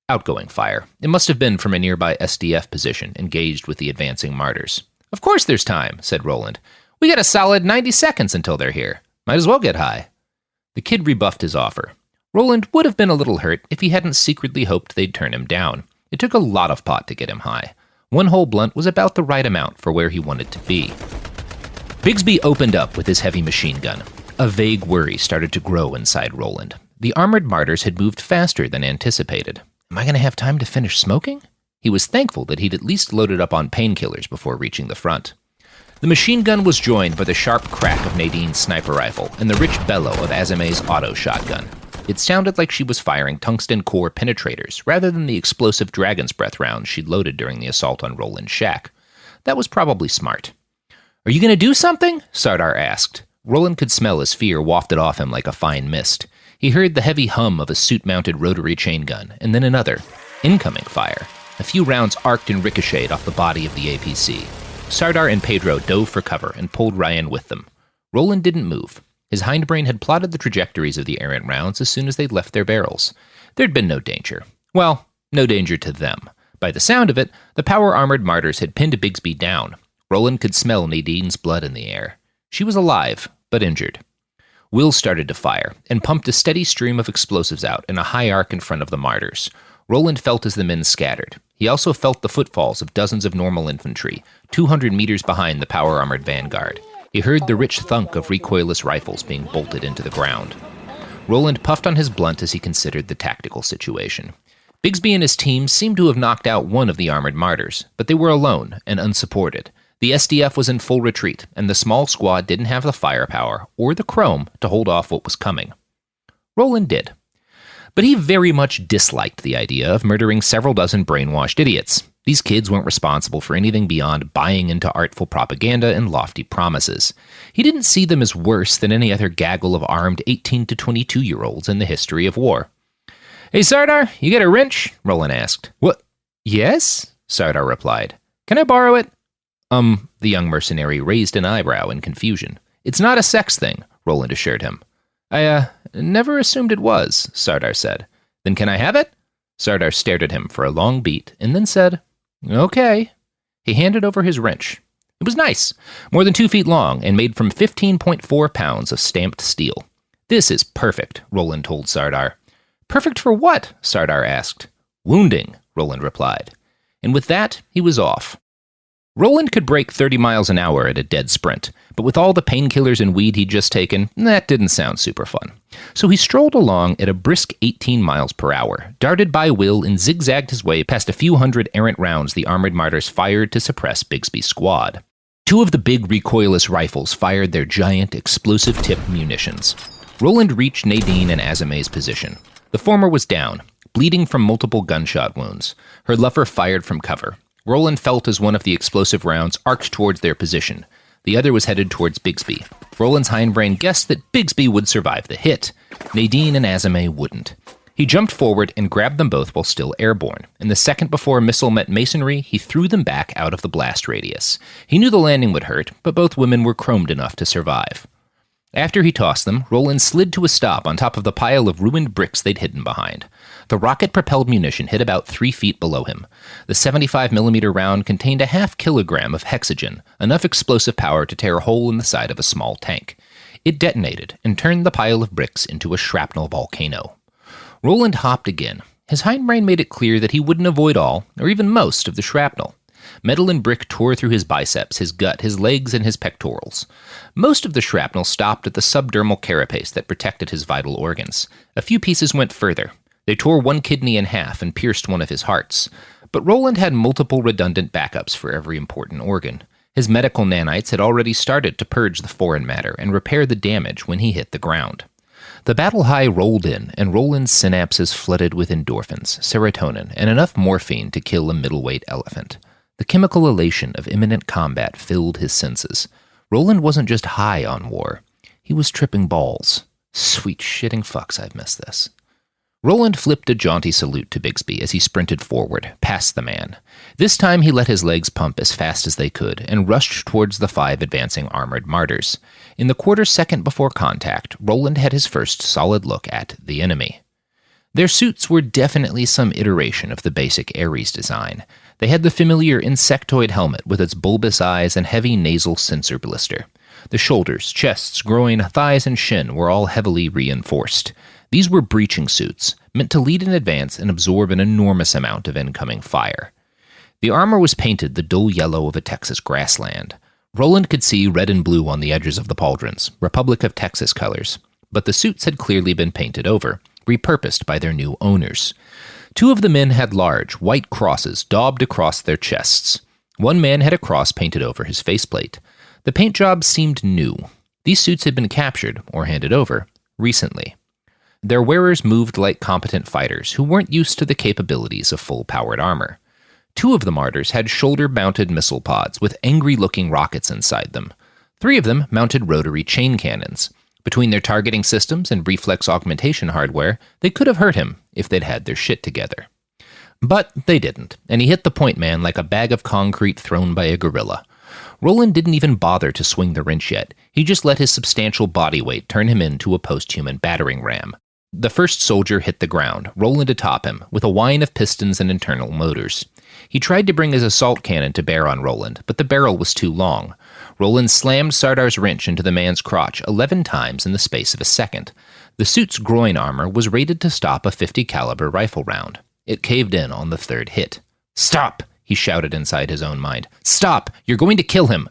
Outgoing fire. It must have been from a nearby SDF position, engaged with the advancing martyrs. "Of course there's time," said Roland. "We got a solid 90 seconds until they're here. Might as well get high." The kid rebuffed his offer. Roland would have been a little hurt if he hadn't secretly hoped they'd turn him down. It took a lot of pot to get him high. One whole blunt was about the right amount for where he wanted to be. Bigsby opened up with his heavy machine gun. A vague worry started to grow inside Roland. The armored martyrs had moved faster than anticipated. Am I going to have time to finish smoking? He was thankful that he'd at least loaded up on painkillers before reaching the front. The machine gun was joined by the sharp crack of Nadine's sniper rifle and the rich bellow of Azame's auto shotgun. It sounded like she was firing tungsten core penetrators rather than the explosive dragon's breath rounds she'd loaded during the assault on Roland's shack. That was probably smart. "Are you going to do something?" Sardar asked. Roland could smell his fear wafted off him like a fine mist. He heard the heavy hum of a suit-mounted rotary chain gun, and then another. Incoming fire. A few rounds arced and ricocheted off the body of the APC. Sardar and Pedro dove for cover and pulled Ryan with them. Roland didn't move. His hindbrain had plotted the trajectories of the errant rounds as soon as they'd left their barrels. There'd been no danger. Well, no danger to them. By the sound of it, the power-armored martyrs had pinned Bigsby down. Roland could smell Nadine's blood in the air. She was alive, but injured. Will started to fire, and pumped a steady stream of explosives out in a high arc in front of the martyrs. Roland felt as the men scattered. He also felt the footfalls of dozens of normal infantry, 200 meters behind the power-armored vanguard. He heard the rich thunk of recoilless rifles being bolted into the ground. Roland puffed on his blunt as he considered the tactical situation. Bigsby and his team seemed to have knocked out one of the armored martyrs, but they were alone and unsupported. The SDF was in full retreat, and the small squad didn't have the firepower or the chrome to hold off what was coming. Roland did. But he very much disliked the idea of murdering several dozen brainwashed idiots. These kids weren't responsible for anything beyond buying into artful propaganda and lofty promises. He didn't see them as worse than any other gaggle of armed 18 to 22-year-olds in the history of war. "Hey, Sardar, you got a wrench?" Roland asked. "What? Yes?" Sardar replied. "Can I borrow it?" The young mercenary raised an eyebrow in confusion. "It's not a sex thing," Roland assured him. I never assumed it was," Sardar said. "Then can I have it?" Sardar stared at him for a long beat, and then said, "Okay." He handed over his wrench. It was nice, more than 2 feet long, and made from 15.4 pounds of stamped steel. "This is perfect," Roland told Sardar. "Perfect for what?" Sardar asked. "Wounding," Roland replied. And with that, he was off. Roland could break 30 miles an hour at a dead sprint, but with all the painkillers and weed he'd just taken, that didn't sound super fun. So he strolled along at a brisk 18 miles per hour, darted by Will, and zigzagged his way past a few hundred errant rounds the armored martyrs fired to suppress Bigsby's squad. 2 of the big recoilless rifles fired their giant explosive-tipped munitions. Roland reached Nadine and Azame's position. The former was down, bleeding from multiple gunshot wounds. Her lover fired from cover. Roland felt as one of the explosive rounds arced towards their position. The other was headed towards Bigsby. Roland's hindbrain guessed that Bigsby would survive the hit. Nadine and Azame wouldn't. He jumped forward and grabbed them both while still airborne, and the second before a missile met masonry, he threw them back out of the blast radius. He knew the landing would hurt, but both women were chromed enough to survive. After he tossed them, Roland slid to a stop on top of the pile of ruined bricks they'd hidden behind. The rocket-propelled munition hit about 3 feet below him. The 75mm round contained a half kilogram of hexogen, enough explosive power to tear a hole in the side of a small tank. It detonated and turned the pile of bricks into a shrapnel volcano. Roland hopped again. His hindbrain made it clear that he wouldn't avoid all, or even most, of the shrapnel. Metal and brick tore through his biceps, his gut, his legs, and his pectorals. Most of the shrapnel stopped at the subdermal carapace that protected his vital organs. A few pieces went further. They tore one kidney in half and pierced one of his hearts. But Roland had multiple redundant backups for every important organ. His medical nanites had already started to purge the foreign matter and repair the damage when he hit the ground. The battle high rolled in, and Roland's synapses flooded with endorphins, serotonin, and enough morphine to kill a middleweight elephant. The chemical elation of imminent combat filled his senses. Roland wasn't just high on war. He was tripping balls. Sweet shitting fucks, I've missed this. Roland flipped a jaunty salute to Bigsby as he sprinted forward, past the man. This time he let his legs pump as fast as they could and rushed towards the 5 advancing armored martyrs. In the quarter second before contact, Roland had his first solid look at the enemy. Their suits were definitely some iteration of the basic Ares design. They had the familiar insectoid helmet with its bulbous eyes and heavy nasal sensor blister. The shoulders, chests, groin, thighs, and shin were all heavily reinforced. These were breaching suits, meant to lead in advance and absorb an enormous amount of incoming fire. The armor was painted the dull yellow of a Texas grassland. Roland could see red and blue on the edges of the pauldrons, Republic of Texas colors, but the suits had clearly been painted over, repurposed by their new owners. 2 of the men had large, white crosses daubed across their chests. One man had a cross painted over his faceplate. The paint job seemed new. These suits had been captured, or handed over, recently. Their wearers moved like competent fighters who weren't used to the capabilities of full-powered armor. 2 of the martyrs had shoulder-mounted missile pods with angry-looking rockets inside them. 3 of them mounted rotary chain cannons. Between their targeting systems and reflex augmentation hardware, they could have hurt him if they'd had their shit together. But they didn't, and he hit the point man like a bag of concrete thrown by a gorilla. Roland didn't even bother to swing the wrench yet. He just let his substantial body weight turn him into a post-human battering ram. The first soldier hit the ground, Roland atop him, with a whine of pistons and internal motors. He tried to bring his assault cannon to bear on Roland, but the barrel was too long. Roland slammed Sardar's wrench into the man's crotch 11 times in the space of a second. The suit's groin armor was rated to stop a .50 caliber rifle round. It caved in on the 3rd hit. "Stop!" he shouted inside his own mind. "Stop! You're going to kill him!"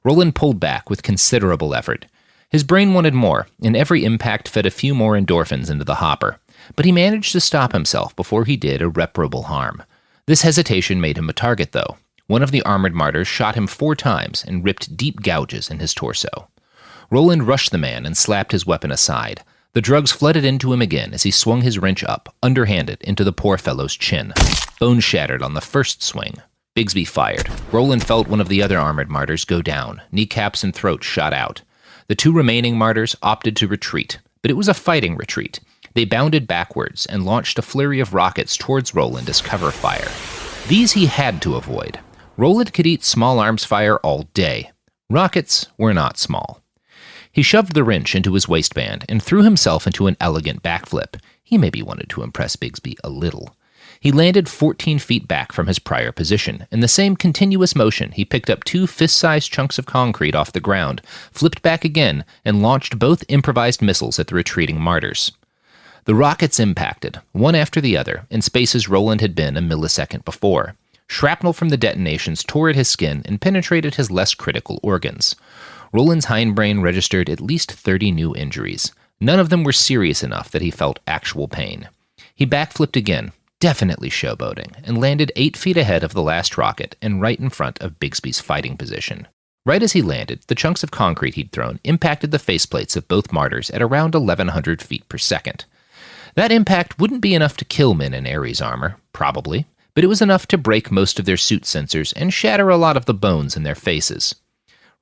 Roland pulled back with considerable effort. His brain wanted more, and every impact fed a few more endorphins into the hopper. But he managed to stop himself before he did irreparable harm. This hesitation made him a target, though. One of the armored martyrs shot him 4 times and ripped deep gouges in his torso. Roland rushed the man and slapped his weapon aside. The drugs flooded into him again as he swung his wrench up, underhanded, into the poor fellow's chin. Bone shattered on the first swing. Bigsby fired. Roland felt one of the other armored martyrs go down. Kneecaps and throat shot out. The 2 remaining martyrs opted to retreat, but it was a fighting retreat. They bounded backwards and launched a flurry of rockets towards Roland as cover fire. These he had to avoid. Roland could eat small arms fire all day. Rockets were not small. He shoved the wrench into his waistband and threw himself into an elegant backflip. He maybe wanted to impress Bigsby a little. He landed 14 feet back from his prior position. In the same continuous motion, he picked up 2 fist-sized chunks of concrete off the ground, flipped back again, and launched both improvised missiles at the retreating martyrs. The rockets impacted, one after the other, in spaces Roland had been a millisecond before. Shrapnel from the detonations tore at his skin and penetrated his less critical organs. Roland's hindbrain registered at least 30 new injuries. None of them were serious enough that he felt actual pain. He backflipped again, definitely showboating, and landed 8 feet ahead of the last rocket and right in front of Bigsby's fighting position. Right as he landed, the chunks of concrete he'd thrown impacted the faceplates of both martyrs at around 1,100 feet per second. That impact wouldn't be enough to kill men in Ares armor, probably, but it was enough to break most of their suit sensors and shatter a lot of the bones in their faces.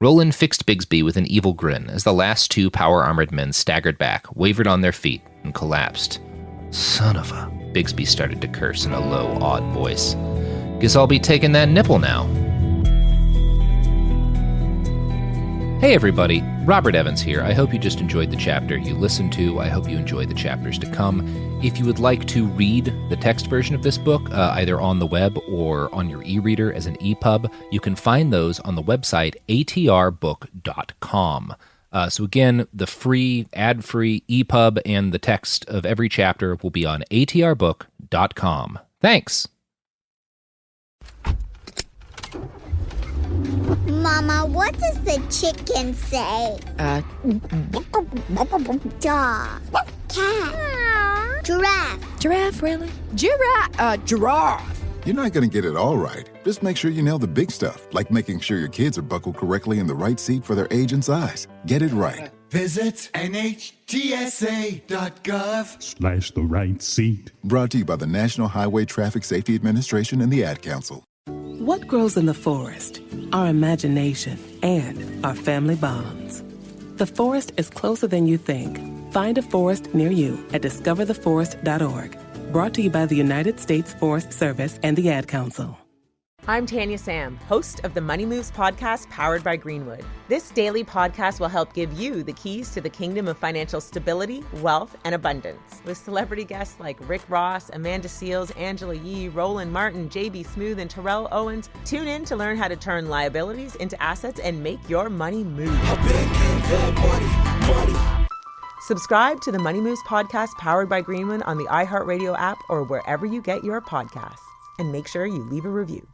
Roland fixed Bigsby with an evil grin as the last 2 power-armored men staggered back, wavered on their feet, and collapsed. "Son of a..." Bigsby started to curse in a low, odd voice. "Guess I'll be taking that nipple now." Hey everybody, Robert Evans here. I hope you just enjoyed the chapter you listened to. I hope you enjoy the chapters to come. If you would like to read the text version of this book, either on the web or on your e-reader as an EPUB, you can find those on the website atrbook.com. So again, the free, ad-free EPUB and the text of every chapter will be on atrbook.com. Thanks. Mama, what does the chicken say? Dog. Cat. Giraffe. Giraffe, really? Giraffe. You're not going to get it all right. Just make sure you nail the big stuff, like making sure your kids are buckled correctly in the right seat for their age and size. Get it right. Visit NHTSA.gov/the right seat. Brought to you by the National Highway Traffic Safety Administration and the Ad Council. What grows in the forest? Our imagination and our family bonds. The forest is closer than you think. Find a forest near you at discovertheforest.org. Brought to you by the United States Forest Service and the Ad Council. I'm Tanya Sam, host of the Money Moves podcast powered by Greenwood. This daily podcast will help give you the keys to the kingdom of financial stability, wealth, and abundance. With celebrity guests like Rick Ross, Amanda Seales, Angela Yee, Roland Martin, JB Smoove, and Terrell Owens. Tune in to learn how to turn liabilities into assets and make your money move. Subscribe to the Money Moves podcast powered by Greenwood on the iHeartRadio app or wherever you get your podcasts. And make sure you leave a review.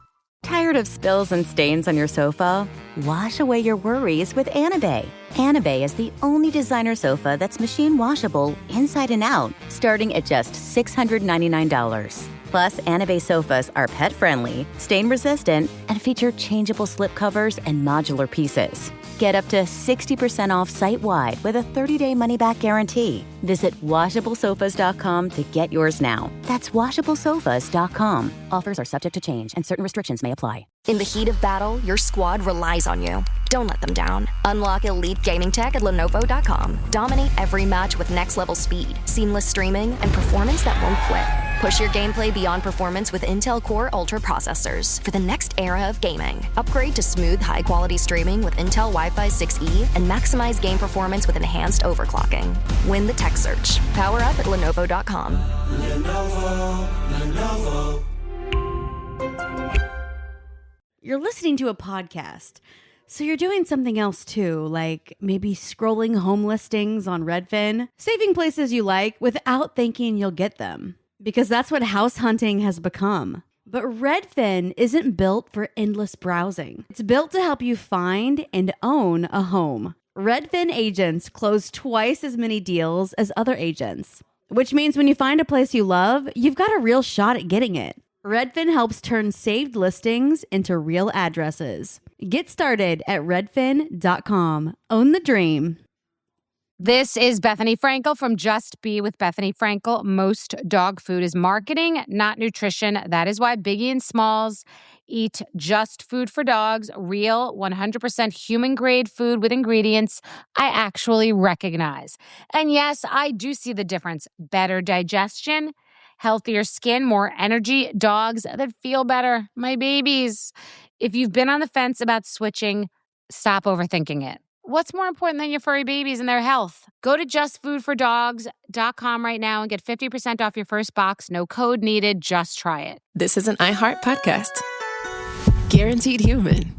Tired of spills and stains on your sofa? Wash away your worries with Anabay. Anabay is the only designer sofa that's machine washable inside and out, starting at just $699. Plus, Anabay sofas are pet-friendly, stain-resistant, and feature changeable slip covers and modular pieces. Get up to 60% off site-wide with a 30-day money-back guarantee. Visit WashableSofas.com to get yours now. That's WashableSofas.com. Offers are subject to change and certain restrictions may apply. In the heat of battle, your squad relies on you. Don't let them down. Unlock elite gaming tech at Lenovo.com. Dominate every match with next-level speed, seamless streaming, and performance that won't quit. Push your gameplay beyond performance with Intel Core Ultra processors for the next era of gaming. Upgrade to smooth, high-quality streaming with Intel Wi-Fi 6E and maximize game performance with enhanced overclocking. Win the tech search. Power up at Lenovo.com. Lenovo. You're listening to a podcast, so you're doing something else too, like maybe scrolling home listings on Redfin, saving places you like without thinking you'll get them. Because that's what house hunting has become. But Redfin isn't built for endless browsing. It's built to help you find and own a home. Redfin agents close twice as many deals as other agents, which means when you find a place you love, you've got a real shot at getting it. Redfin helps turn saved listings into real addresses. Get started at redfin.com. Own the dream. This is Bethany Frankel from Just Be with Bethany Frankel. Most dog food is marketing, not nutrition. That is why Biggie and Smalls eat just food for dogs, real 100% human-grade food with ingredients I actually recognize. And yes, I do see the difference. Better digestion, healthier skin, more energy, dogs that feel better, my babies. If you've been on the fence about switching, stop overthinking it. What's more important than your furry babies and their health? Go to justfoodfordogs.com right now and get 50% off your first box. No code needed. Just try it. This is an iHeart podcast. Guaranteed Human.